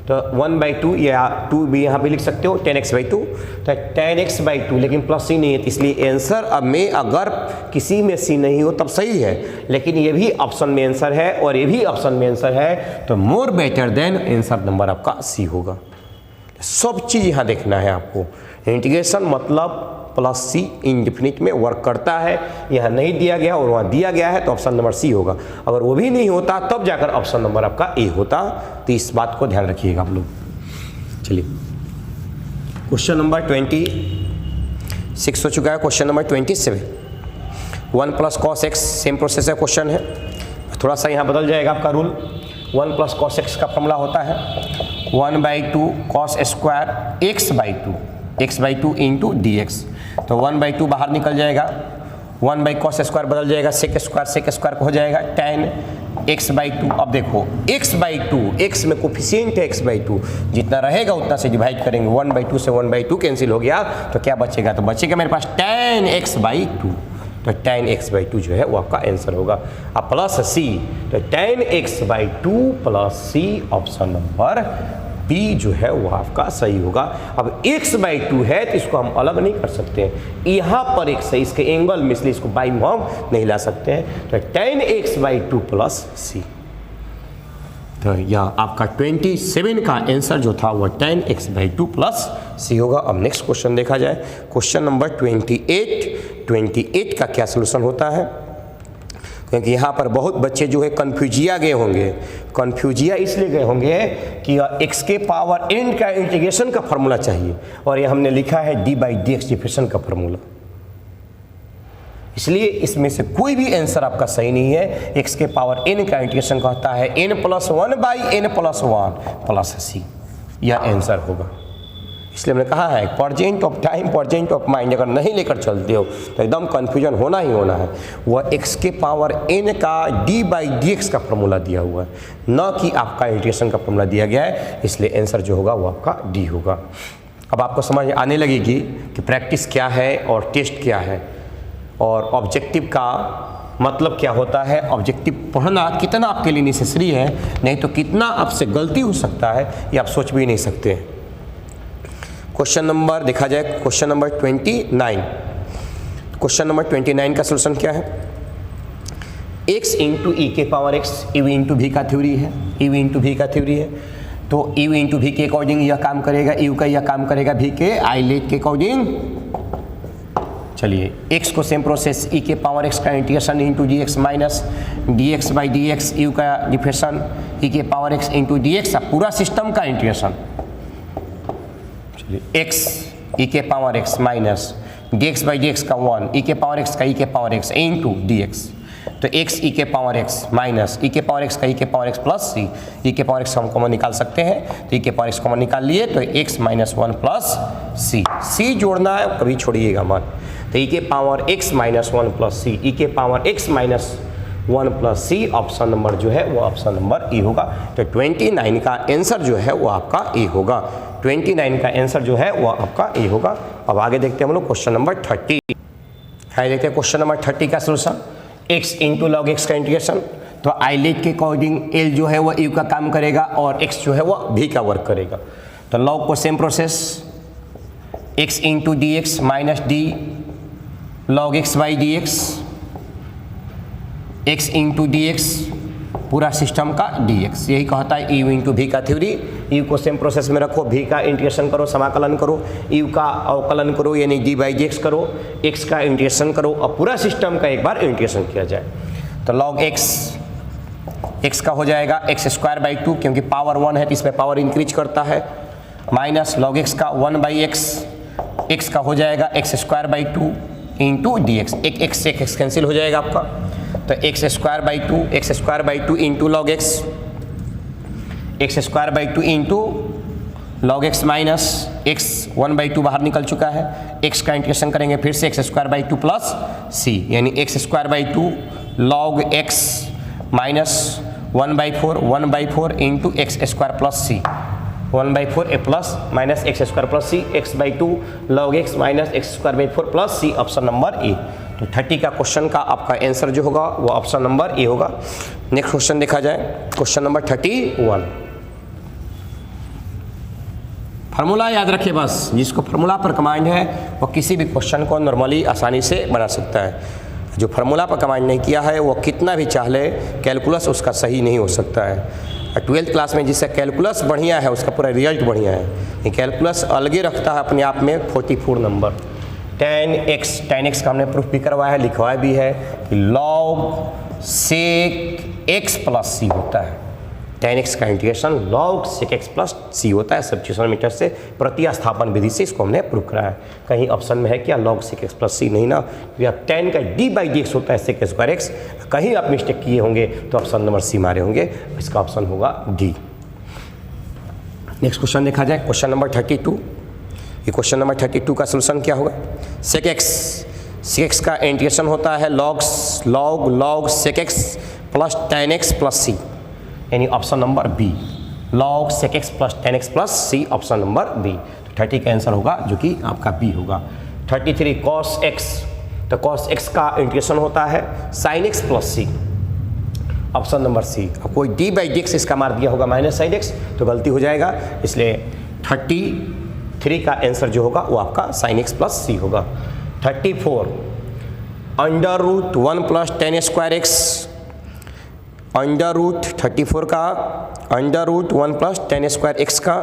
तो 1 बाई 2 या 2 भी यहाँ पे लिख सकते हो tan x बाई 2, तो tan x बाई 2, लेकिन प्लस सी नहीं है, इसलिए आंसर अब में अगर किसी में सी नहीं हो तब सही है, लेकिन ये भी ऑप्शन में आंसर है और ये भी ऑप्शन में आंसर है, तो more better than answer number आपका सी होगा। सब चीज़ यहाँ देखना है आपको। इंटीग्रेशन मतलब प्लस सी इंडेफिनिट में वर्क करता है, यहाँ नहीं दिया गया और वहाँ दिया गया है तो ऑप्शन नंबर सी होगा। अगर वो भी नहीं होता तब जाकर ऑप्शन नंबर आपका ए होता, तो इस बात को ध्यान रखिएगा आप लोग। चलिए क्वेश्चन नंबर 26 हो चुका है। Question number 27 1 plus cos x, same process है क्वेश्चन है, थोड़ा सा यहाँ बदल जाएगा आपका रूल। 1 प्लस कॉस एक्स का फॉर्मूला होता है 1 by 2 cos square x by 2 into d x. तो 1 बाई 2 बाहर निकल जाएगा, 1 बाई कॉस स्क्वायर बदल जाएगा सेक स्क्वायर को हो जाएगा tan x बाई 2। अब देखो x बाई 2, x में कोफिशिएंट है x बाई 2, जितना रहेगा उतना से डिवाइड करेंगे। 1 बाई 2 से 1 बाई 2 कैंसिल हो गया, तो क्या बचेगा, तो बचेगा मेरे पास tan x बाई 2, तो tan x बाई 2 जो है वो आपका आंसर होगा। अब प्लस सी, तो tan x by 2 plus C, option number B जो है वो आपका सही होगा। अब x बाई 2 है तो इसको हम अलग नहीं कर सकते हैं, यहाँ पर एक सही इसके एंगल में, इसलिए इसको बाई में हम नहीं ला सकते हैं, तो tan x बाई 2 प्लस सी। तो यह आपका 27 का आंसर जो था वो tan x बाई 2 प्लस सी होगा। अब नेक्स्ट क्वेश्चन देखा जाए, क्वेश्चन नंबर 28 का क्या सोल्यूशन होता है। क्योंकि यहाँ पर बहुत बच्चे जो है कन्फ्यूजिया गए होंगे। कन्फ्यूजिया इसलिए गए होंगे कि x के पावर n का इंटीग्रेशन का फॉर्मूला चाहिए, और ये हमने लिखा है d/dx डिफरेंशियल का फॉर्मूला। इसलिए इसमें से कोई भी आंसर आपका सही नहीं है। x के पावर n का इंटीग्रेशन का होता है n+1/n+1 प्लस c, यह आंसर होगा। इसलिए मैंने कहा है present of time, present of mind अगर नहीं लेकर चलते हो तो एकदम कन्फ्यूजन होना ही होना है। वह x के पावर n का d/dx का फॉर्मूला दिया हुआ है, न कि आपका इंटीग्रेशन का फॉर्मूला दिया गया है। इसलिए आंसर जो होगा वो आपका d होगा। अब आपको समझ आने लगेगी कि प्रैक्टिस क्या है और टेस्ट क्या है, और ऑब्जेक्टिव का मतलब क्या होता है। ऑब्जेक्टिव पढ़ना कितना आपके लिए नेसेसरी है, नहीं तो कितना आपसे गलती हो सकता है ये आप सोच भी नहीं सकते। क्वेश्चन नंबर देखा जाए, क्वेश्चन नंबर 29। क्वेश्चन नंबर 29 का सोल्यूशन क्या है। x इंटू ई के power x u into v का थ्योरी है, u इंटू v का थ्योरी है। तो u इंटू v के अकॉर्डिंग यह काम करेगा, u का यह काम करेगा v के आइलेट के अकॉर्डिंग। चलिए x को सेम प्रोसेस e के पावर x का integration into dx minus dx/dx u का डिफरेंशन e के पावर x इंटू dx, पूरा सिस्टम का इंटीग्रेशन x e के पावर x माइनस dx/dx का 1 e के पावर x का e के पावर x इंटू dx। तो x e के पावर x माइनस e के पावर x का e के power x plus c, e के पावर x हम कॉमन निकाल सकते हैं, तो e के पावर x कॉमन निकाल लिए तो x माइनस 1 प्लस c जोड़ना है, कभी छोड़िएगा मत। तो e के power x minus 1 plus c, e के power x minus 1 plus c, option number जो है वो ऑप्शन नंबर ए होगा। तो 29 का आंसर जो है वो आपका ए होगा। 29 का आंसर जो है वो आपका ए होगा। अब आगे देखते हैं हम लोग क्वेश्चन नंबर 30। आगे देखते हैं क्वेश्चन नंबर 30 का solution. x into log x का इंटीग्रेशन, तो आइलेट के अकॉर्डिंग l जो है वो u का काम करेगा और x जो है वो v का वर्क करेगा। तो लॉग को same process x into dx minus d log x/dx, x into dx पूरा सिस्टम का dx, यही कहता है u इंटू v का थ्योरी। u को सेम प्रोसेस में रखो, v का इंटीग्रेशन करो, समाकलन करो, u का अवकलन करो यानी d/dx करो, x का इंटीग्रेशन करो और पूरा सिस्टम का एक बार इंटीग्रेशन किया जाए। तो log x का हो जाएगा x²/2, क्योंकि पावर 1 है तो इसमें पावर इंक्रीज करता है, माइनस log x का 1/x, x का हो जाएगा x²/2 इंटू dx। एक x से x कैंसिल हो जाएगा आपका, तो x² into log x² into log x minus x 1/2 बाहर निकल चुका है, x का इंटीग्रेशन करेंगे फिर से x² प्लस c, यानी x² log x minus 1/4 into x² plus c, 1/4 a plus minus x² plus c, x/2 log x minus x² plus c, option number ए। तो 30 का क्वेश्चन का आपका आंसर जो होगा वो ऑप्शन नंबर ए होगा। Next question देखा जाए, क्वेश्चन नंबर 31। फार्मूला याद रखिए बस, जिसको फार्मूला पर कमांड है वो किसी भी क्वेश्चन को नॉर्मली आसानी से बना सकता है। जो फार्मूला पर कमांड नहीं किया है वो कितना भी चाह ले कैलकुलस उसका सही नहीं हो सकता है। 12th क्लास में जिससे कैलकुलस बढ़िया है उसका पूरा रिजल्ट बढ़िया है। ये कैलकुलस अलगे रखता है अपने आप में 44 नंबर। tan x का हमने प्रूफ भी करवाया है, लिखवाया भी है कि log sec x plus c होता है। tan x का integration log sec x plus c होता है। सब्स्टिट्यूशन मीटर से प्रतिस्थापन विधि से इसको हमने प्रूफ कराया है। कहीं ऑप्शन में है क्या log sec x plus c, नहीं ना, क्योंकि tan का d/dx होता है sec² x। कहीं आप मिस्टेक किए होंगे तो ऑप्शन नंबर c मारे होंगे, इसका ऑप्शन होगा डी। नेक्स्ट क्वेश्चन देखा जाए, क्वेश्चन नंबर 32। ये क्वेश्चन नंबर 32 का सोल्यूशन क्या होगा। sec x का इंटीग्रेशन होता है log sec x plus tan x plus c, यानी option number B, log sec x plus tan x plus c, option number B. तो 30 का आंसर होगा जो कि आपका बी होगा। 33 cos x, तो cos x का इंटीग्रेशन होता है sin x plus c, option number C. अब कोई d/dx इसका मार दिया होगा माइनस sin x तो गलती हो जाएगा, इसलिए 33 का आंसर जो होगा वो आपका sin x प्लस c होगा। 34 √1 प्लस tan² x, √34 का √1 प्लस tan² x का,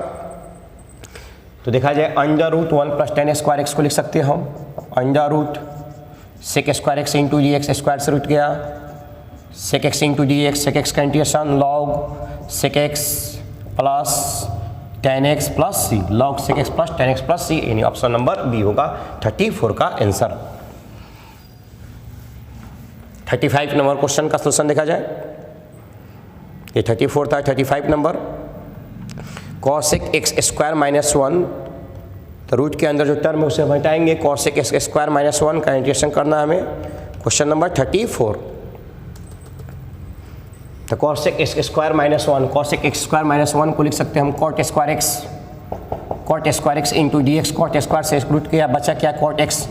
तो देखा जाए √1 प्लस tan² x को लिख सकते हैं हम √sec² x into dx, square से रूट गया sec x into d x, sec x का integration log sec x plus tan x plus c, log sec x plus tan x plus c, यानी option number B होगा 34 का answer. 35 number question का solution देखा जाए, ये 34 था। 35 number cosec x square minus 1, तो रूट के अंदर जो टर्म है उसे हम हटाएंगे, कॉसेक एक्स स्क्वायर माइनस 1 का इंटीग्रेशन करना है हमें। क्वेश्चन नंबर 34, तो cosec x square minus 1, cosec x square minus 1 को लिख सकते हैं हम cot square x into d x, cot square से रूट किया, बचा क्या cot x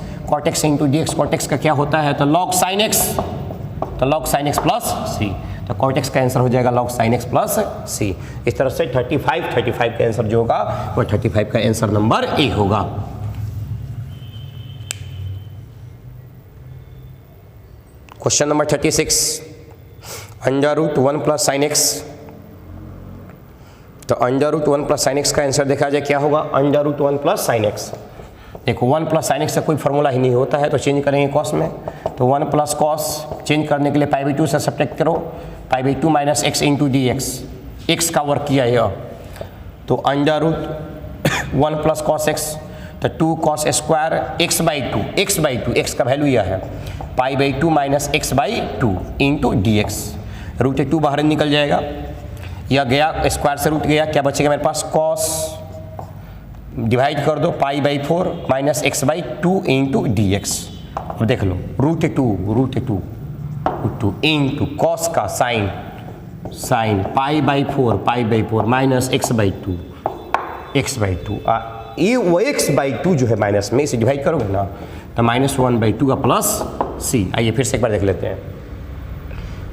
into d x, cot x का क्या होता है तो लॉग साइन एक्स, तो लॉग साइन एक्स प्लस सी, तो कॉट एक्स का आंसर हो जाएगा log sine x plus C. इस तरह से 35 का आंसर जो होगा वो 35 का आंसर नंबर ए होगा। Question number 36, under root 1 plus sine x, तो under root 1 plus sine x का आंसर देखा जाए क्या होगा, under root 1 plus sine x. देखो 1 प्लस साइन एक्स से कोई फॉर्मूला ही नहीं होता है, तो चेंज करेंगे कॉस में, तो 1 प्लस कॉस चेंज करने के लिए पाई बाई 2 से सब्ट्रैक्ट करो, pi by 2 minus x into d x, x का वर्क किया यह, तो under root 1 plus cos x, तो 2 cos square x by two, x का वैल्यू यह है, pi by 2 minus x by 2 into d x, root 2 बाहर निकल जाएगा, यह गया स्क्वायर से रूट गया, क्या बचेगा मेरे पास कॉस, डिवाइड कर दो पाई by 4 minus x by 2 into d x. अब देख लो रूट टू इंटू कॉस का sign pi by 4 minus x by 2 ये वो एक्स बाई 2 जो है माइनस में, इसे डिवाइड करोगे ना तो -1/2 का प्लस सी। आइए फिर से एक बार देख लेते हैं,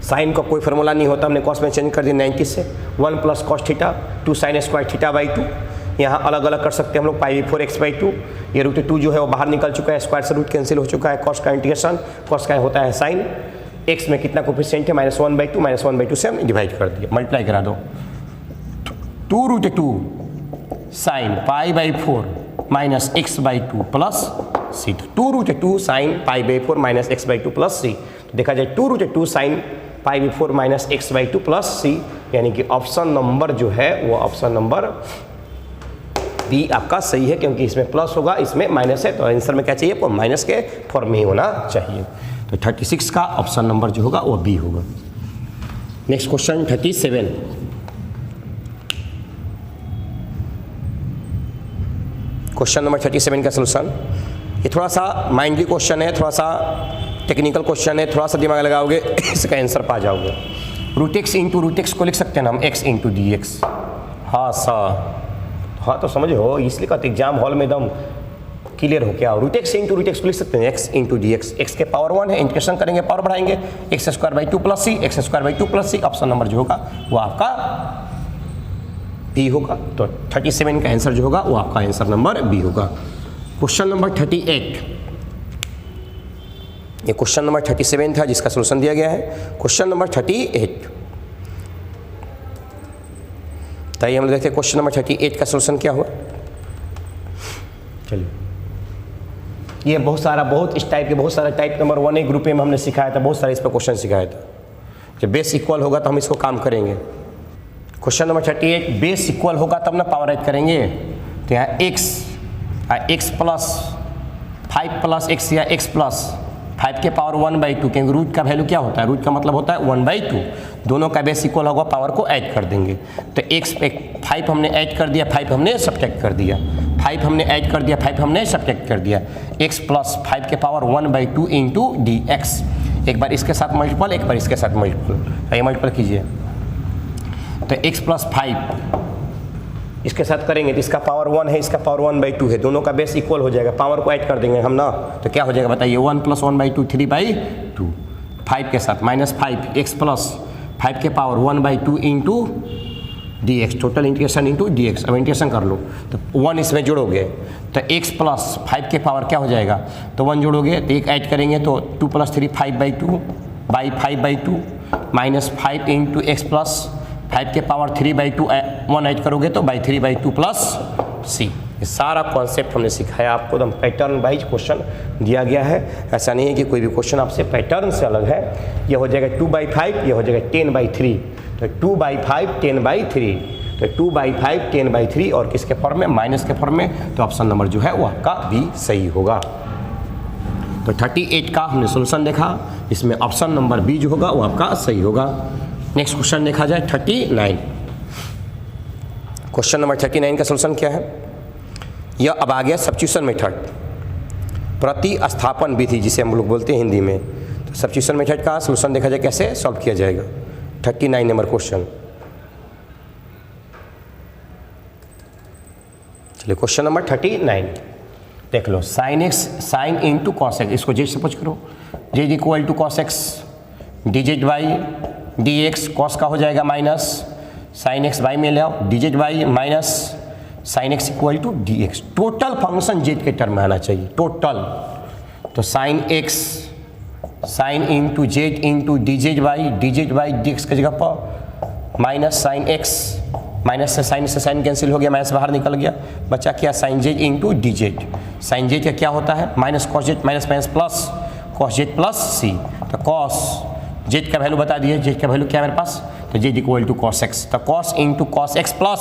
साइन का कोई फार्मूला नहीं होता, हमने कॉस में चेंज कर दिया 90 से, 1 plus cos theta 2 sine square theta by 2, यहाँ अलग अलग कर सकते हैं हम लोग, पाई 4 एक्स बाई 2, ये रूट 2 जो है वो बाहर निकल चुका है, स्क्वायर से रूट कैंसिल हो चुका है, कॉस का इंटीग्रेशन, कॉस का होता है साइन, एक्स में कितना कोफिशिएंट है -1/2 से हमने डिवाइड कर दिया, मल्टीप्लाई करा दो, 2√2 sine pi by 4 minus x by 2 plus सी, तो 2√2 sine pi by 4 minus x by 2 plus c, देखा जाए 2√2 sine pi by 4 minus x by 2 plus c, यानी कि ऑप्शन नंबर जो है वो ऑप्शन नंबर बी आपका सही है, क्योंकि इसमें प्लस होगा इसमें माइनस है, तो आंसर में क्या चाहिए वो माइनस के फॉर्म में ही होना चाहिए, तो 36 का ऑप्शन नंबर जो होगा वो बी होगा। नेक्स्ट क्वेश्चन 37, क्वेश्चन नंबर 37 का सलूशन, ये थोड़ा सा माइंडली क्वेश्चन है, थोड़ा सा टेक्निकल क्वेश्चन है, थोड़ा सा दिमाग लगाओगे इसका आंसर पा जाओगे। Root x into root x को लिख सकते हैं ना हम, एक्स इंटू डी एक्स, हाँ तो समझो, इसलिए कहते एग्जाम हॉल में एकदम क्लियर हो क्या, root x into root x को लिख सकते हैं x into d x, x के पावर 1 है, इंटीग्रेशन करेंगे पावर बढ़ाएंगे, x square by 2 plus C, x square by 2 plus C, option number जो होगा वो आपका बी होगा, तो 37 का आंसर जो होगा वो आपका आंसर नंबर बी होगा। क्वेश्चन नंबर 38, ये क्वेश्चन नंबर 37 था जिसका सोल्यूशन दिया गया है। क्वेश्चन नंबर 38, तो ये हम देखते हैं क्वेश्चन नंबर 38 का सोल्यूशन क्या हुआ। चलिए, ये बहुत इस टाइप के बहुत सारे टाइप नंबर 1 ग्रुप में हमने सिखाया था, बहुत सारे इस पर क्वेश्चन सिखाया था। जब बेस इक्वल होगा तो हम इसको काम करेंगे। क्वेश्चन नंबर 38, बेस इक्वल होगा तब ना पावर ऐड करेंगे, तो यहाँ x प्लस 5 प्लस एक्स या x प्लस 5 के पावर 1/2, क्योंकि रूट का वैल्यू क्या होता है, रूट का मतलब होता है 1/2, दोनों का बेस इक्वल होगा, पावर को ऐड कर देंगे, तो x 5 हमने ऐड कर दिया, 5 हमने सब्ट्रैक्ट कर दिया, 5 हमने ऐड कर दिया, 5 हमने सब्ट्रैक्ट कर दिया, x प्लस 5 के पावर 1/2 इंटू डी एक्स, एक बार इसके साथ मल्टीपल, एक बार इसके साथ मल्टीपल, ये मल्टीपल कीजिए, तो x प्लस 5 इसके साथ करेंगे तो इसका पावर 1 है, इसका पावर 1/2 है, दोनों का बेस इक्वल हो जाएगा, पावर को ऐड कर देंगे हम ना, तो क्या हो जाएगा बताइए, 1 प्लस 1/2 3/2, 5 के साथ -5 x प्लस 5 के power 1/2 into d x, total integration into d x. अब इंटीग्रेशन कर लो तो 1 इसमें जोड़ोगे तो x प्लस 5 के पावर क्या हो जाएगा, तो 1 जोड़ोगे तो एक ऐड करेंगे तो 2 + 3 5/2 by 5/2 minus 5 into x plus 5 के पावर 3/2 1 ऐड करोगे तो बाई 3/2 प्लस सी। ये सारा कॉन्सेप्ट हमने सिखाया आपको, एकदम पैटर्न वाइज क्वेश्चन दिया गया है। ऐसा नहीं है कि कोई भी क्वेश्चन आपसे पैटर्न से अलग है। ये हो जाएगा 2/5, ये हो जाएगा 10/3, तो 2/5 10/3, तो 2/5 10/3 और किसके फॉर्म में, माइनस के फॉर्म में, तो ऑप्शन नंबर जो है वो आपका बी सही होगा। तो 38 का हमने सोल्यूशन देखा, इसमें ऑप्शन नंबर बी जो होगा वो आपका सही होगा। नेक्स्ट क्वेश्चन देखा जाए 39। क्वेश्चन नंबर 39 का सोल्यूशन क्या है, यह अब आ गया सब्स्टिट्यूशन मेथड, प्रतिस्थापन विधि जिसे हम लोग बोलते हैं हिंदी में। तो सब्स्टिट्यूशन मेथड का सोल्यूशन देखा जाए कैसे सॉल्व किया जाएगा। 39 नंबर क्वेश्चन, चलिए क्वेश्चन नंबर 39 देख लो। Sine x sine into cos x, इसको जेड सपोज करो, z equal to cos x dz by d x, cos का हो जाएगा माइनस साइन एक्स बाई में ले आओ dz by minus sine x equal to d x. Total function z के term में आना चाहिए, टोटल। तो sine x sine into z into dz by d x की जगह पर माइनस साइन एक्स, माइनस से साइन कैंसिल हो गया, माइनस बाहर निकल गया, बचा क्या sine z into d z. Sine z का क्या होता है, minus cos z minus minus plus cos z plus सी। तो कॉस जेड का वैल्यू बता दिए, जेड का वैल्यू क्या है मेरे पास, तो z equal to cos x, तो cos into cos x plus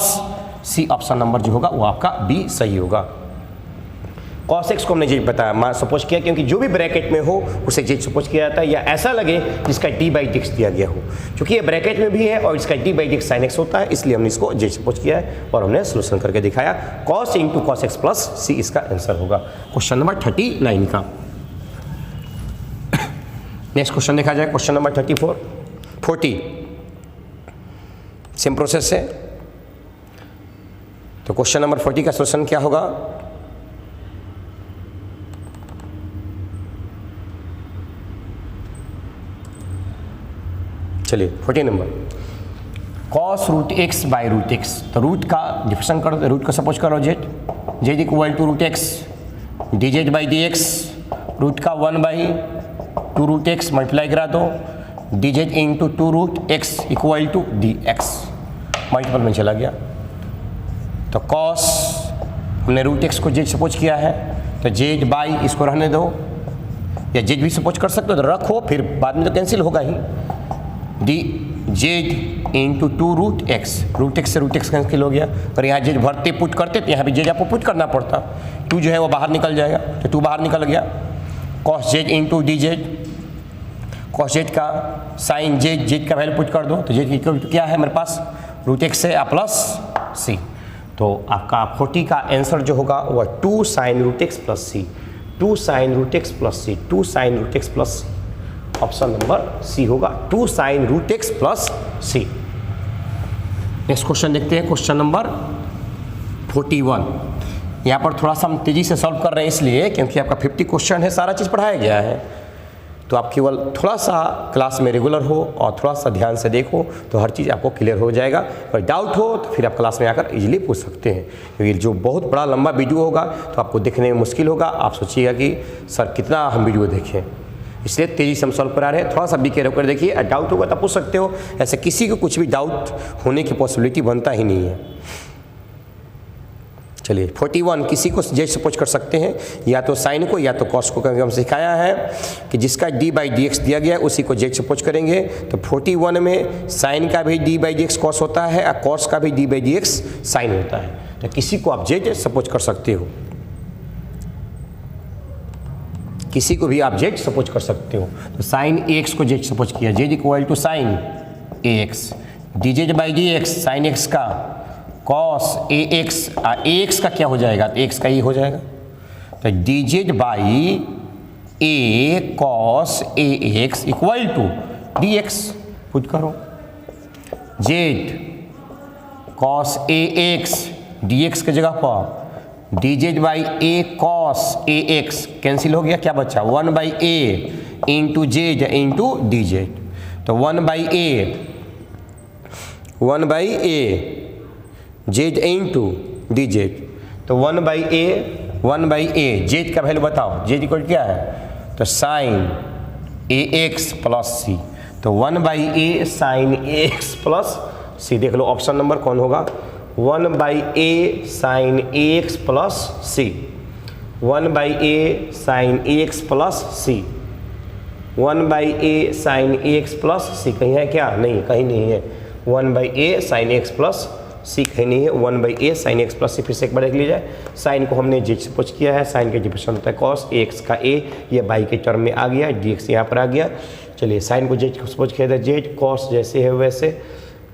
सी, ऑप्शन नंबर जो होगा वो आपका बी सही होगा। कॉस एक्स को हमने जेड बताया, मान सपोज किया, क्योंकि जो भी ब्रैकेट में हो उसे जेड सपोज किया जाता है, या ऐसा लगे जिसका डी बाई डी एक्स दिया गया हो। क्योंकि ये ब्रैकेट में भी है और इसका D by d x sine x होता है, इसलिए हमने इसको जेड सपोज किया है और हमने सोल्यूशन करके दिखाया। Cos into cos x plus c इसका आंसर होगा क्वेश्चन नंबर 39 का। नेक्स्ट क्वेश्चन देखा जाए, क्वेश्चन नंबर 40 सेम प्रोसेस है। तो क्वेश्चन नंबर 40 का सोल्यूशन क्या होगा, चलिए 40 नंबर, cos root x by root x, तो रूट का डिफरेंशिएशन करो, तो रूट को सपोज करो z, z equal to root x d z by d x, root का 1/2 रूट एक्स मल्टीप्लाई करा दो, d z into 2 root x equal to d x, multiple में चला गया। तो कॉस हमने रूट एक्स को जेड सपोज किया है, तो जेड बाई इसको रहने दो, या जेड भी सपोज कर सकते हो तो रखो, फिर बाद में तो कैंसिल होगा ही, d z into 2 root x से रूट एक्स कैंसिल हो गया, और यहाँ जेड भरते पुट करते तो यहाँ भी जेड आपको पुट करना पड़ता, 2 जो है वो बाहर निकल जाएगा, तो 2 बाहर निकल गया। Cos Z into d Z, cos Z का साइन जेड, जेड का वैल्यू पुट कर दो, तो जेड इक्वल टू क्या है मेरे पास, रूट एक्स से प्लस सी। तो आपका 40 का आंसर जो होगा वह 2 साइन रूट एक्स प्लस सी, 2 साइन रूट एक्स प्लस सी, 2 साइन रूट एक्स प्लस सी, ऑप्शन नंबर सी होगा, 2 साइन रूट एक्स प्लस सी। नेक्स्ट क्वेश्चन देखते हैं, क्वेश्चन नंबर 41। यहाँ पर थोड़ा सा हम तेजी से सॉल्व कर रहे हैं इसलिए क्योंकि आपका 50 क्वेश्चन है, सारा चीज़ पढ़ाया गया है, तो आप केवल थोड़ा सा क्लास में रेगुलर हो और थोड़ा सा ध्यान से देखो तो हर चीज़ आपको क्लियर हो जाएगा। अगर डाउट हो तो फिर आप क्लास में आकर इजीली पूछ सकते हैं, क्योंकि जो बहुत बड़ा लंबा वीडियो होगा तो आपको देखने में मुश्किल होगा, आप सोचिएगा कि सर कितना हम वीडियो देखें, इसलिए तेज़ी से हम सॉल्व करा रहे हैं। थोड़ा सा बीके होकर देखिए, डाउट होगा तो पूछ सकते हो, ऐसे किसी को कुछ भी डाउट होने की पॉसिबिलिटी बनता ही नहीं है। चलिए 41 किसी को जेड सपोज कर सकते हैं, या तो साइन को या तो कॉस को, क्योंकि हम सिखाया है कि जिसका डी बाई डी एक्स दिया गया है उसी को जेड सपोज करेंगे। तो 41 में साइन का भी d by d x cos होता है और कॉस का भी d by d x sine होता है, तो किसी को आप जेड सपोज कर सकते हो, किसी को भी आप जेड सपोज कर सकते हो। तो साइन ए एक्स को जेड सपोज किया, z equal to sine a x, d z by d x sine x का कॉस ए एक्स का क्या हो जाएगा, तो एक्स का ये हो जाएगा, तो d z by a cos a x equal to d x, put करो, z cos a x d x की जगह पर d z by a cos a x cancel हो गया, क्या बचा 1/a into z into d z, तो 1/a Z into d z, तो 1/a जेड का वैल्यू बताओ, जेड इक्वल क्या है, तो साइन ए एक्स प्लस सी, तो 1/a sign a x plus सी। देख लो ऑप्शन नंबर कौन होगा, 1/a sin ax प्लस सी, 1/a sin ax प्लस सी, 1/a sin ax प्लस सी कहीं है क्या? नहीं, कहीं नहीं है। 1/a sin x प्लस सी कहीं नहीं है। 1/a sin x प्लस सी, फिर से एक बार देख लीजिए। साइन को हमने जेड सपोज किया है, साइन का डिफरेंशियल होता है कॉस, एक्स का a, ये बाई के टर्म में आ गया, dx यहाँ पर आ गया। चलिए साइन को जेड सपोज किया था जेड, कॉस जैसे है वैसे,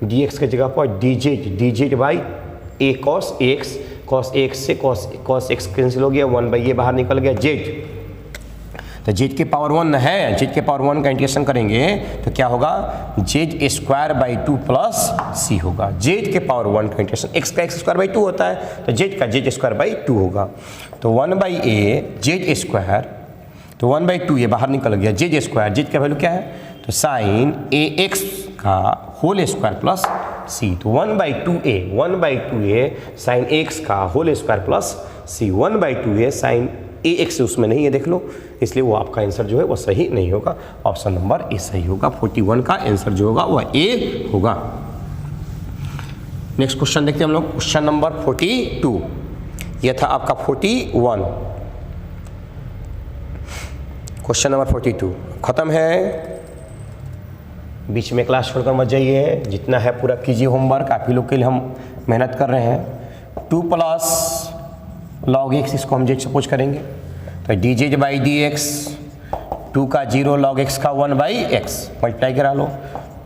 dx की जगह पर dz by a cos x, cos x से कॉस एक्स कैंसिल हो गया, 1/a बाहर निकल गया, जेड। तो जेड के पावर 1 है, जेड के पावर 1 का इंटीग्रेशन करेंगे तो क्या होगा? z²/2 प्लस सी होगा। जेड के पावर 1 का इंटीग्रेशन, x का x² by 2 होता है, तो जेड का z²/2 होगा। तो 1/a z², तो 1/2 ये बाहर निकल गया, z², जेड का वैल्यू क्या है? तो साइन ax का होल स्क्वायर प्लस सी, तो 1/2a साइन x का होल स्क्वायर प्लस सी, 1/2a साइन ax उसमें नहीं है देख लो, इसलिए वो आपका आंसर जो है वो सही नहीं होगा। ऑप्शन नंबर ए सही होगा। 41 का आंसर जो होगा वह ए होगा। नेक्स्ट क्वेश्चन देखते हैं हम लोग, क्वेश्चन नंबर 42। यह था आपका 41। क्वेश्चन नंबर 42 खत्म है। बीच में क्लास छोड़कर मत जाइए, जितना है पूरा कीजिए होमवर्क, आप ही लोग के लिए हम मेहनत कर रहे हैं। 2 प्लस log x, इसको हम जेड सपोज करेंगे, तो dz/dx, 2 का 0 log x का 1/x मल्टीप्लाई करा लो,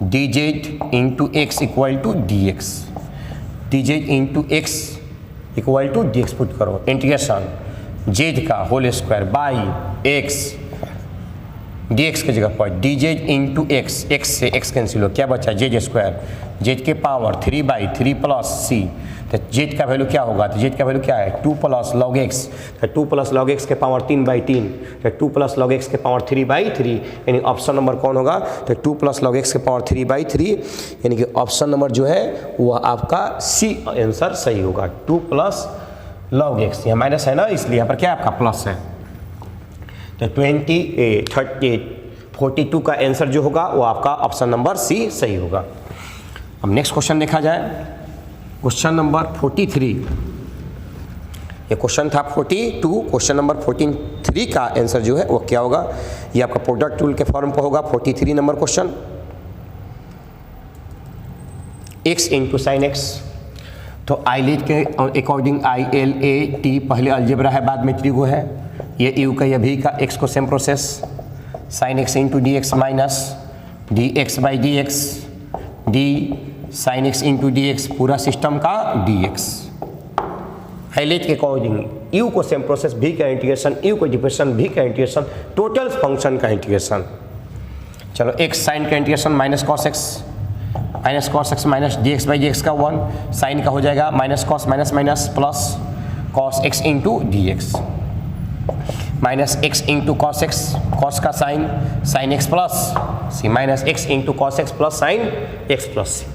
dz into x equal to dx, dz into x equal to dx put करो, इंटीग्रेशन z का whole square by x, dx की जगह पर dz इंटू एक्स, x से x कैंसिल हो, क्या बचा? z², z के पावर 3/3 प्लस सी, तो z का वैल्यू क्या होगा? तो z का वैल्यू क्या है? 2 प्लस log x, तो 2 प्लस log x के पावर 3/3, तो 2 प्लस log x के पावर 3/3, यानी ऑप्शन नंबर कौन होगा? तो 2 प्लस log x के पावर 3/3, यानी कि ऑप्शन नंबर जो है वह आपका सी आंसर सही होगा। 2 प्लस log x, यहाँ माइनस है ना, इसलिए यहाँ पर क्या आपका प्लस है। तो 42 का आंसर जो होगा वो आपका ऑप्शन नंबर सी सही होगा। अब नेक्स्ट क्वेश्चन देखा जाए, क्वेश्चन नंबर 43। ये क्वेश्चन था 42, क्वेश्चन नंबर 43 का आंसर जो है वो क्या होगा? ये आपका प्रोडक्ट रूल के फॉर्म पर होगा। 43 number question, x into sine x, तो आईलेट के अकॉर्डिंग ILAT पहले अलजेब्रा है, बाद में त्रिभुज है। ये यू का, ये भी का, x को same process, sign x into dx minus dx/dx, d sine x into dx, पूरा सिस्टम का dx। हाईलाइट के अकॉर्डिंग u को सेम प्रोसेस, v का इंटीग्रेशन, u को डिफरेंशियल, v का इंटीग्रेशन, टोटल फंक्शन का इंटीग्रेशन। चलो x साइन का integration minus cos x minus dx/dx का 1, साइन का हो जाएगा minus cos minus minus plus cos x into dx, minus x into cos x, cos का sine x plus c, minus x into cos x plus sine x plus c,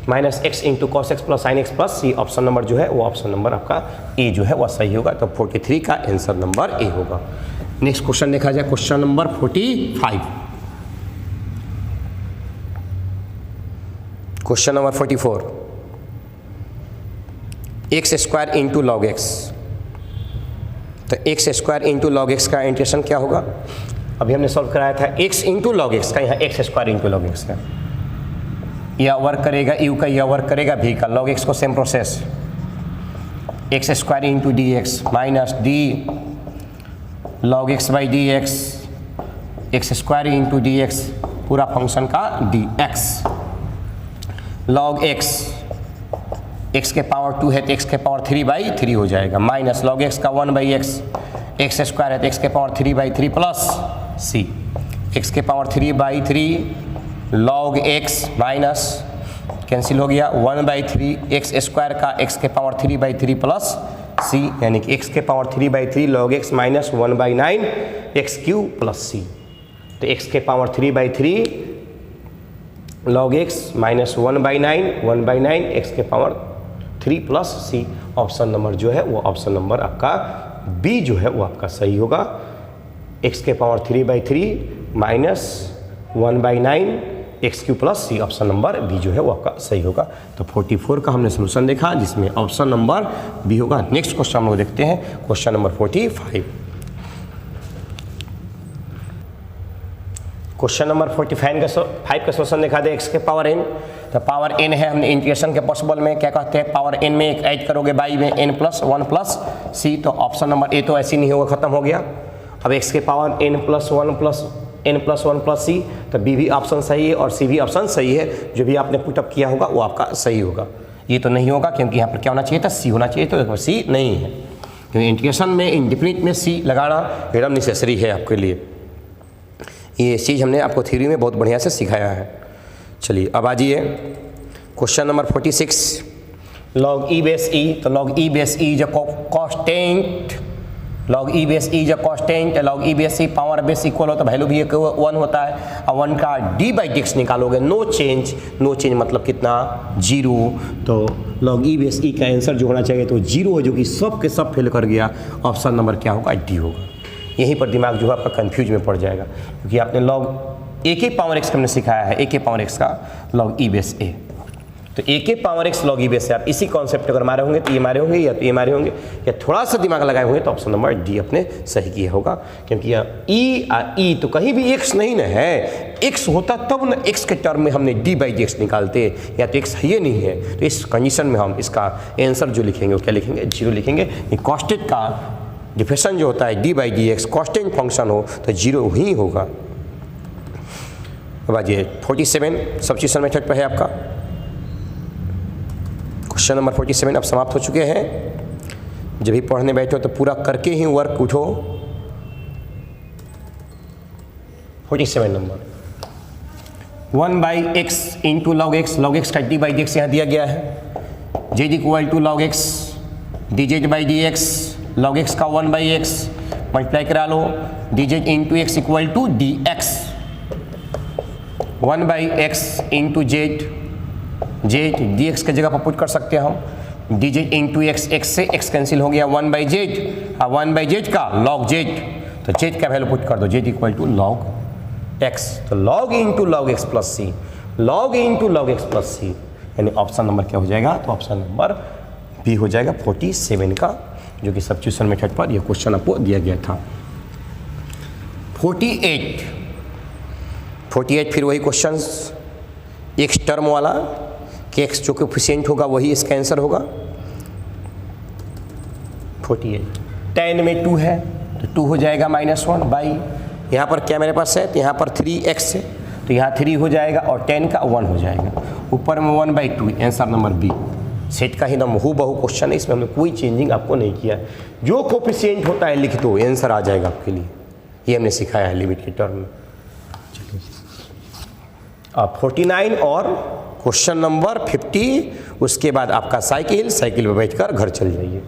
minus x into cos x plus sine x plus सी। Option number जो है वो option number आपका ए जो है वह सही होगा। तो 43 का आंसर नंबर ए होगा। नेक्स्ट क्वेश्चन देखा जाए, question number 45। Question number 44, x² into log x, तो x² इंटू लॉग एक्स का इंटीग्रेशन क्या होगा? अभी हमने सॉल्व कराया था x इंटू लॉग एक्स का, यहाँ x² इंटू लॉग एक्स का, यह वर्क करेगा, u का यह वर्क करेगा, v का, लॉग एक्स को same process, x² into dx minus d log x/dx, x² into dx, पूरा फंक्शन का dx, लॉग x के पावर 2 है तो x के पावर 3/3 हो जाएगा, माइनस लॉग x का 1/x, x² है तो x के पावर 3/3 प्लस c, x के power 3/3 log x minus cancel हो गया 1/3 x² का x के पावर 3/3 प्लस c, यानी कि x के power 3/3 log x minus 1/9 x³ plus c, तो x के power 3/3 log x minus 1/9 x के पावर 3 प्लस सी। ऑप्शन नंबर जो है वो ऑप्शन नंबर आपका बी जो है वो आपका सही होगा। x के power 3/3 minus 1/9 x cube plus सी, ऑप्शन नंबर बी जो है वो आपका सही होगा। तो 44 का हमने सोल्यूशन देखा जिसमें ऑप्शन नंबर बी होगा। नेक्स्ट क्वेश्चन हम लोग देखते हैं, क्वेश्चन नंबर 45। क्वेश्चन नंबर 45 का सोल्यूशन देखा दे, एक्स के पावर एन। तो पावर एन है, हमने इंटीग्रेशन के पॉसिबल में क्या कहते हैं, पावर एन में एक ऐड करोगे बाई में एन प्लस 1 प्लस सी, तो ऑप्शन नंबर ए तो ऐसे नहीं होगा, खत्म हो गया। अब एक्स के पावर एन प्लस 1 प्लस सी, तो बी भी ऑप्शन सही है और सी भी ऑप्शन सही है। जो भी आपने पुटअप किया होगा वो आपका सही होगा। ये तो नहीं होगा क्योंकि यहाँ पर क्या होना चाहिए था, सी होना चाहिए, तो सी नहीं है क्योंकि इंटीग्रेशन में इंडेफिनिट में सी लगाना एकदम नेसेसरी है आपके लिए। ये चीज़ हमने आपको थ्योरी में बहुत बढ़िया से सिखाया है। चलिए अब आ जाइए question number 46, log e base e. तो लॉग ई बेस ई जो constant, log e base e जो constant, log e base e power base equal हो तो वैल्यू भी 1 होता है। अब 1 का डी बाई डिक्स निकालोगे, नो चेंज मतलब कितना, 0। तो लॉग ई बेस ई का आंसर जो होना चाहिए तो 0 है, जो कि सब के सब फेल कर गया। ऑप्शन नंबर क्या होगा, डी होगा। यहीं पर दिमाग जो है आपका कंफ्यूज में पड़ जाएगा क्योंकि आपने लॉग ए के पावर एक्स हमने सिखाया है, ए के पावर एक्स का लॉग ई बेस ए। तो ए के power x log e base से आप इसी कॉन्सेप्ट अगर मारे होंगे तो ये मारे होंगे या तो ये मारे होंगे या थोड़ा सा दिमाग लगाए होंगे तो ऑप्शन नंबर डी अपने सही किया होगा। क्योंकि ई तो कहीं भी एक्स नहीं ना है, एक्स होता तब ना एक्स के टर्म में हमने डी बाई डी एक्स निकालते, या तो एक्स है नहीं है। तो इस कंडीशन में हम इसका आंसर जो लिखेंगे वो क्या लिखेंगे, 0 लिखेंगे। कॉन्स्टेंट का डिफरेंस जो होता है D by d x, constant function हो तो 0 ही होगा। अब आइए 47 सब्स्टिट्यूशन मेथड पर है आपका। क्वेश्चन नंबर 47 अब समाप्त हो चुके हैं। जब भी पढ़ने बैठो तो पूरा करके ही वर्क उठो। 47 number 1 by x into log x का डी बाई डी एक्स यहाँ दिया गया है। Z equal to log x d z by d x, log x का 1 बाई एक्स मल्टीप्लाई करा लो, d z into x equal to d x. 1 by x into z d x की जगह पर पुट कर सकते हैं हम, d z into x, x से एक्स कैंसिल हो गया, 1 बाई जेड, 1 बाई जेड का लॉग जेड, तो जेड का वैल्यू पुट कर दो, z equal to log x. तो log into log x plus c, log into log x plus c, यानी ऑप्शन नंबर क्या हो जाएगा, तो ऑप्शन नंबर बी हो जाएगा 47 का, जो कि सब्स्टिट्यूशन मेथड पर यह क्वेश्चन आपको दिया गया था। 48 फिर वही क्वेश्चन, एक्स टर्म वाला कि एक्स जो कोएफिशिएंट होगा वही इसका आंसर होगा। 48 10 में 2 है तो 2 हो जाएगा -1 बाई, यहाँ पर क्या मेरे पास है, तो यहाँ पर 3x है तो यहाँ 3 हो जाएगा और 10 का 1 हो जाएगा, ऊपर में 1/2, आंसर नंबर बी। सेट का ही ना हूबहू क्वेश्चन है, इसमें हमने कोई चेंजिंग आपको नहीं किया है। जो कोएफिशिएंट होता है लिख दो, आंसर आ जाएगा आपके लिए, ये हमने सिखाया है लिमिट के टर्म में। चलिए अब 49 और क्वेश्चन नंबर 50, उसके बाद आपका साइकिल में बैठकर घर चल जाइए।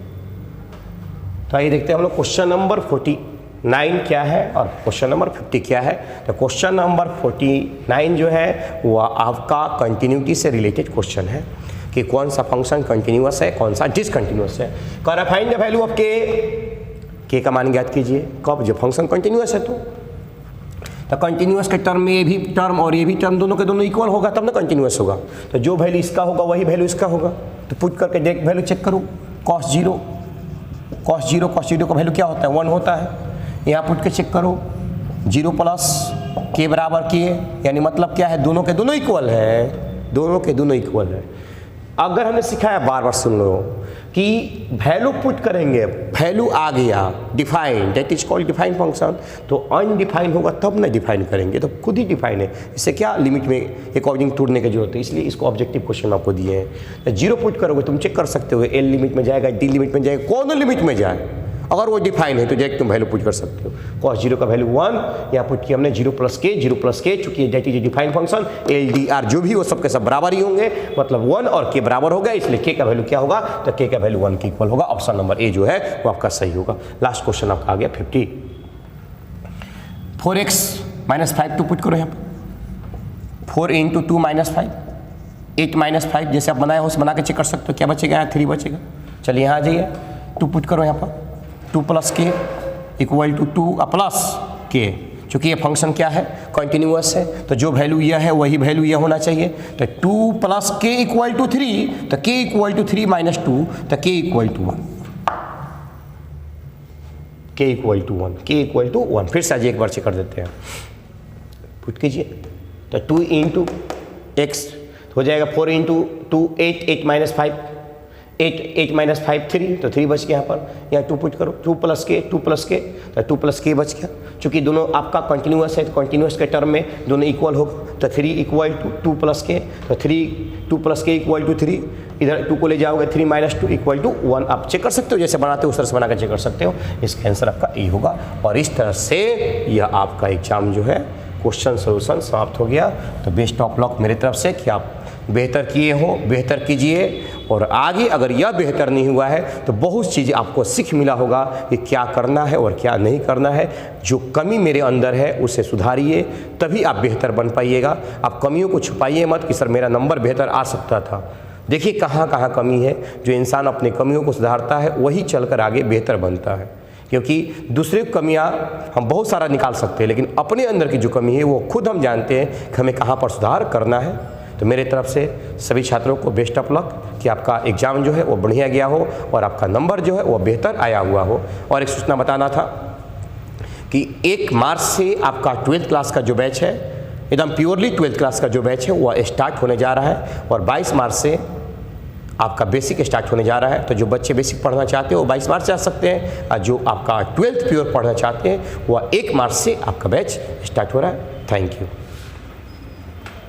तो आइए देखते हैं हम लोग क्वेश्चन नंबर 49 क्या है और क्वेश्चन नंबर 50 क्या है। तो क्वेश्चन नंबर 49 जो है वो आपका कंटिन्यूटी से रिलेटेड क्वेश्चन है कि कौन सा फंक्शन कंटिन्यूअस है, कौन सा डिसकंटिन्यूअस है। कह फाइंड द वैल्यू ऑफ के का मान ज्ञात कीजिए, कब जब फंक्शन कंटिन्यूअस है तो कंटिन्यूअस के टर्म में ये भी टर्म और ये भी टर्म दोनों के दोनों इक्वल होगा तब ना कंटिन्यूअस होगा। तो जो वैल्यू इसका होगा वही वैल्यू इसका होगा, तो पुट करके डायरेक्ट वैल्यू चेक करो। cos 0 का वैल्यू क्या होता है, 1 होता है, यहाँ पुट के चेक करो, 0 प्लस के बराबर किए, यानी मतलब क्या है, दोनों के दोनों इक्वल है, दोनों के दोनों इक्वल है। अगर हमने सिखाया, बार बार सुन लो कि वैल्यू पुट करेंगे, वैल्यू आ गया define, that is called define function, तो अनडिफाइन होगा तब ना डिफाइन करेंगे, तो खुद ही डिफाइन है, इससे क्या लिमिट में अकॉर्डिंग तोड़ने की जरूरत है, इसलिए इसको ऑब्जेक्टिव क्वेश्चन आपको दिए हैं। तो 0 पुट करोगे तुम चेक कर सकते हो, एल लिमिट में जाएगा, डी लिमिट में जाएगा, कौन लिमिट में जाए, अगर वो डिफाइन है तो डायरेक्ट तुम वैल्यू पुट कर सकते हो। cos 0 का वैल्यू 1, यहाँ पुट किया हमने 0 प्लस के, चूंकि that is define function, L D R जो भी वो सब के सब बराबर ही होंगे, मतलब 1 और के बराबर होगा, इसलिए के का वैल्यू क्या होगा, तो के का वैल्यू 1 के इक्वल होगा। ऑप्शन नंबर ए जो है वो आपका सही होगा। लास्ट क्वेश्चन आपका आ गया 50। 4x - 5 टू पुट करो यहाँ पर, 4 × 2 - 5, 8 - 5 जैसे आप बनाए हो उसे बना के चेक कर सकते हो, क्या बचेगा, यहाँ 3 बचेगा। चलिए यहाँ आ जाइए, 2 पुट करो यहाँ पर, 2 + k = 2 प्लस के, क्योंकि ये फंक्शन क्या है, कंटिन्यूअस है, तो जो वैल्यू यह है वही वैल्यू यह होना चाहिए। तो 2 प्लस के इक्वल टू 3, तो के इक्वल टू 3 माइनस 2, तो के इक्वल टू 1, के इक्वल टू 1, के इक्वल टू 1। फिर से आज एक बार चेक कर देते हैं, पुट कीजिए। तो 2 इंटू एक्स हो जाएगा 4 इंटू 2 8, 8 माइनस 5, 8 माइनस 5 3, तो 3 बच गया यहाँ पर। यहाँ 2 पुट करो, 2 प्लस के, तो 2 प्लस के बच गया। चूँकि दोनों आपका कंटिन्यूअस है, तो कंटिन्यूअस के टर्म में दोनों इक्वल होगा, तो 3 इक्वल टू 2 प्लस के, तो 2 प्लस के इक्वल टू 3, इधर 2 को ले जाओगे, 3 माइनस 2 इक्वल टू 1। आप चेक कर सकते हो, जैसे बनाते हो उस तरह से बनाकर चेक कर सकते हो। इसका आंसर आपका ए होगा। और इस तरह से यह आपका एग्जाम जो है क्वेश्चन सोल्यूशन समाप्त हो गया। तो बेस्ट ऑफ लक मेरी तरफ से कि आप बेहतर किए हो, बेहतर कीजिए। और आगे अगर यह बेहतर नहीं हुआ है तो बहुत चीज़ें आपको सीख मिला होगा कि क्या करना है और क्या नहीं करना है। जो कमी मेरे अंदर है उसे सुधारिए, तभी आप बेहतर बन पाइएगा। आप कमियों को छुपाइए मत कि सर मेरा नंबर बेहतर आ सकता था। देखिए कहाँ कहाँ कमी है। जो इंसान अपने कमियों को सुधारता है वही चलकर आगे बेहतर बनता है। क्योंकि दूसरे कमियां हम बहुत सारा निकाल सकते हैं, लेकिन अपने अंदर की जो कमी है वो खुद हम जानते हैं कि हमें कहाँ पर सुधार करना है। तो मेरे तरफ से सभी छात्रों को बेस्ट ऑफ लक कि आपका एग्ज़ाम जो है वो बढ़िया गया हो और आपका नंबर जो है वो बेहतर आया हुआ हो। और एक सूचना बताना था कि 1 मार्च से आपका 12th क्लास का जो बैच है, एकदम प्योरली 12th क्लास का जो बैच है वो स्टार्ट होने जा रहा है। और 22 मार्च से आपका बेसिक स्टार्ट होने जा रहा है। तो जो बच्चे बेसिक पढ़ना चाहते हैं वो 22 मार्च से आ सकते हैं, और जो आपका 12th प्योर पढ़ना चाहते हैं वो 1 मार्च से आपका बैच स्टार्ट हो रहा है। Thank you.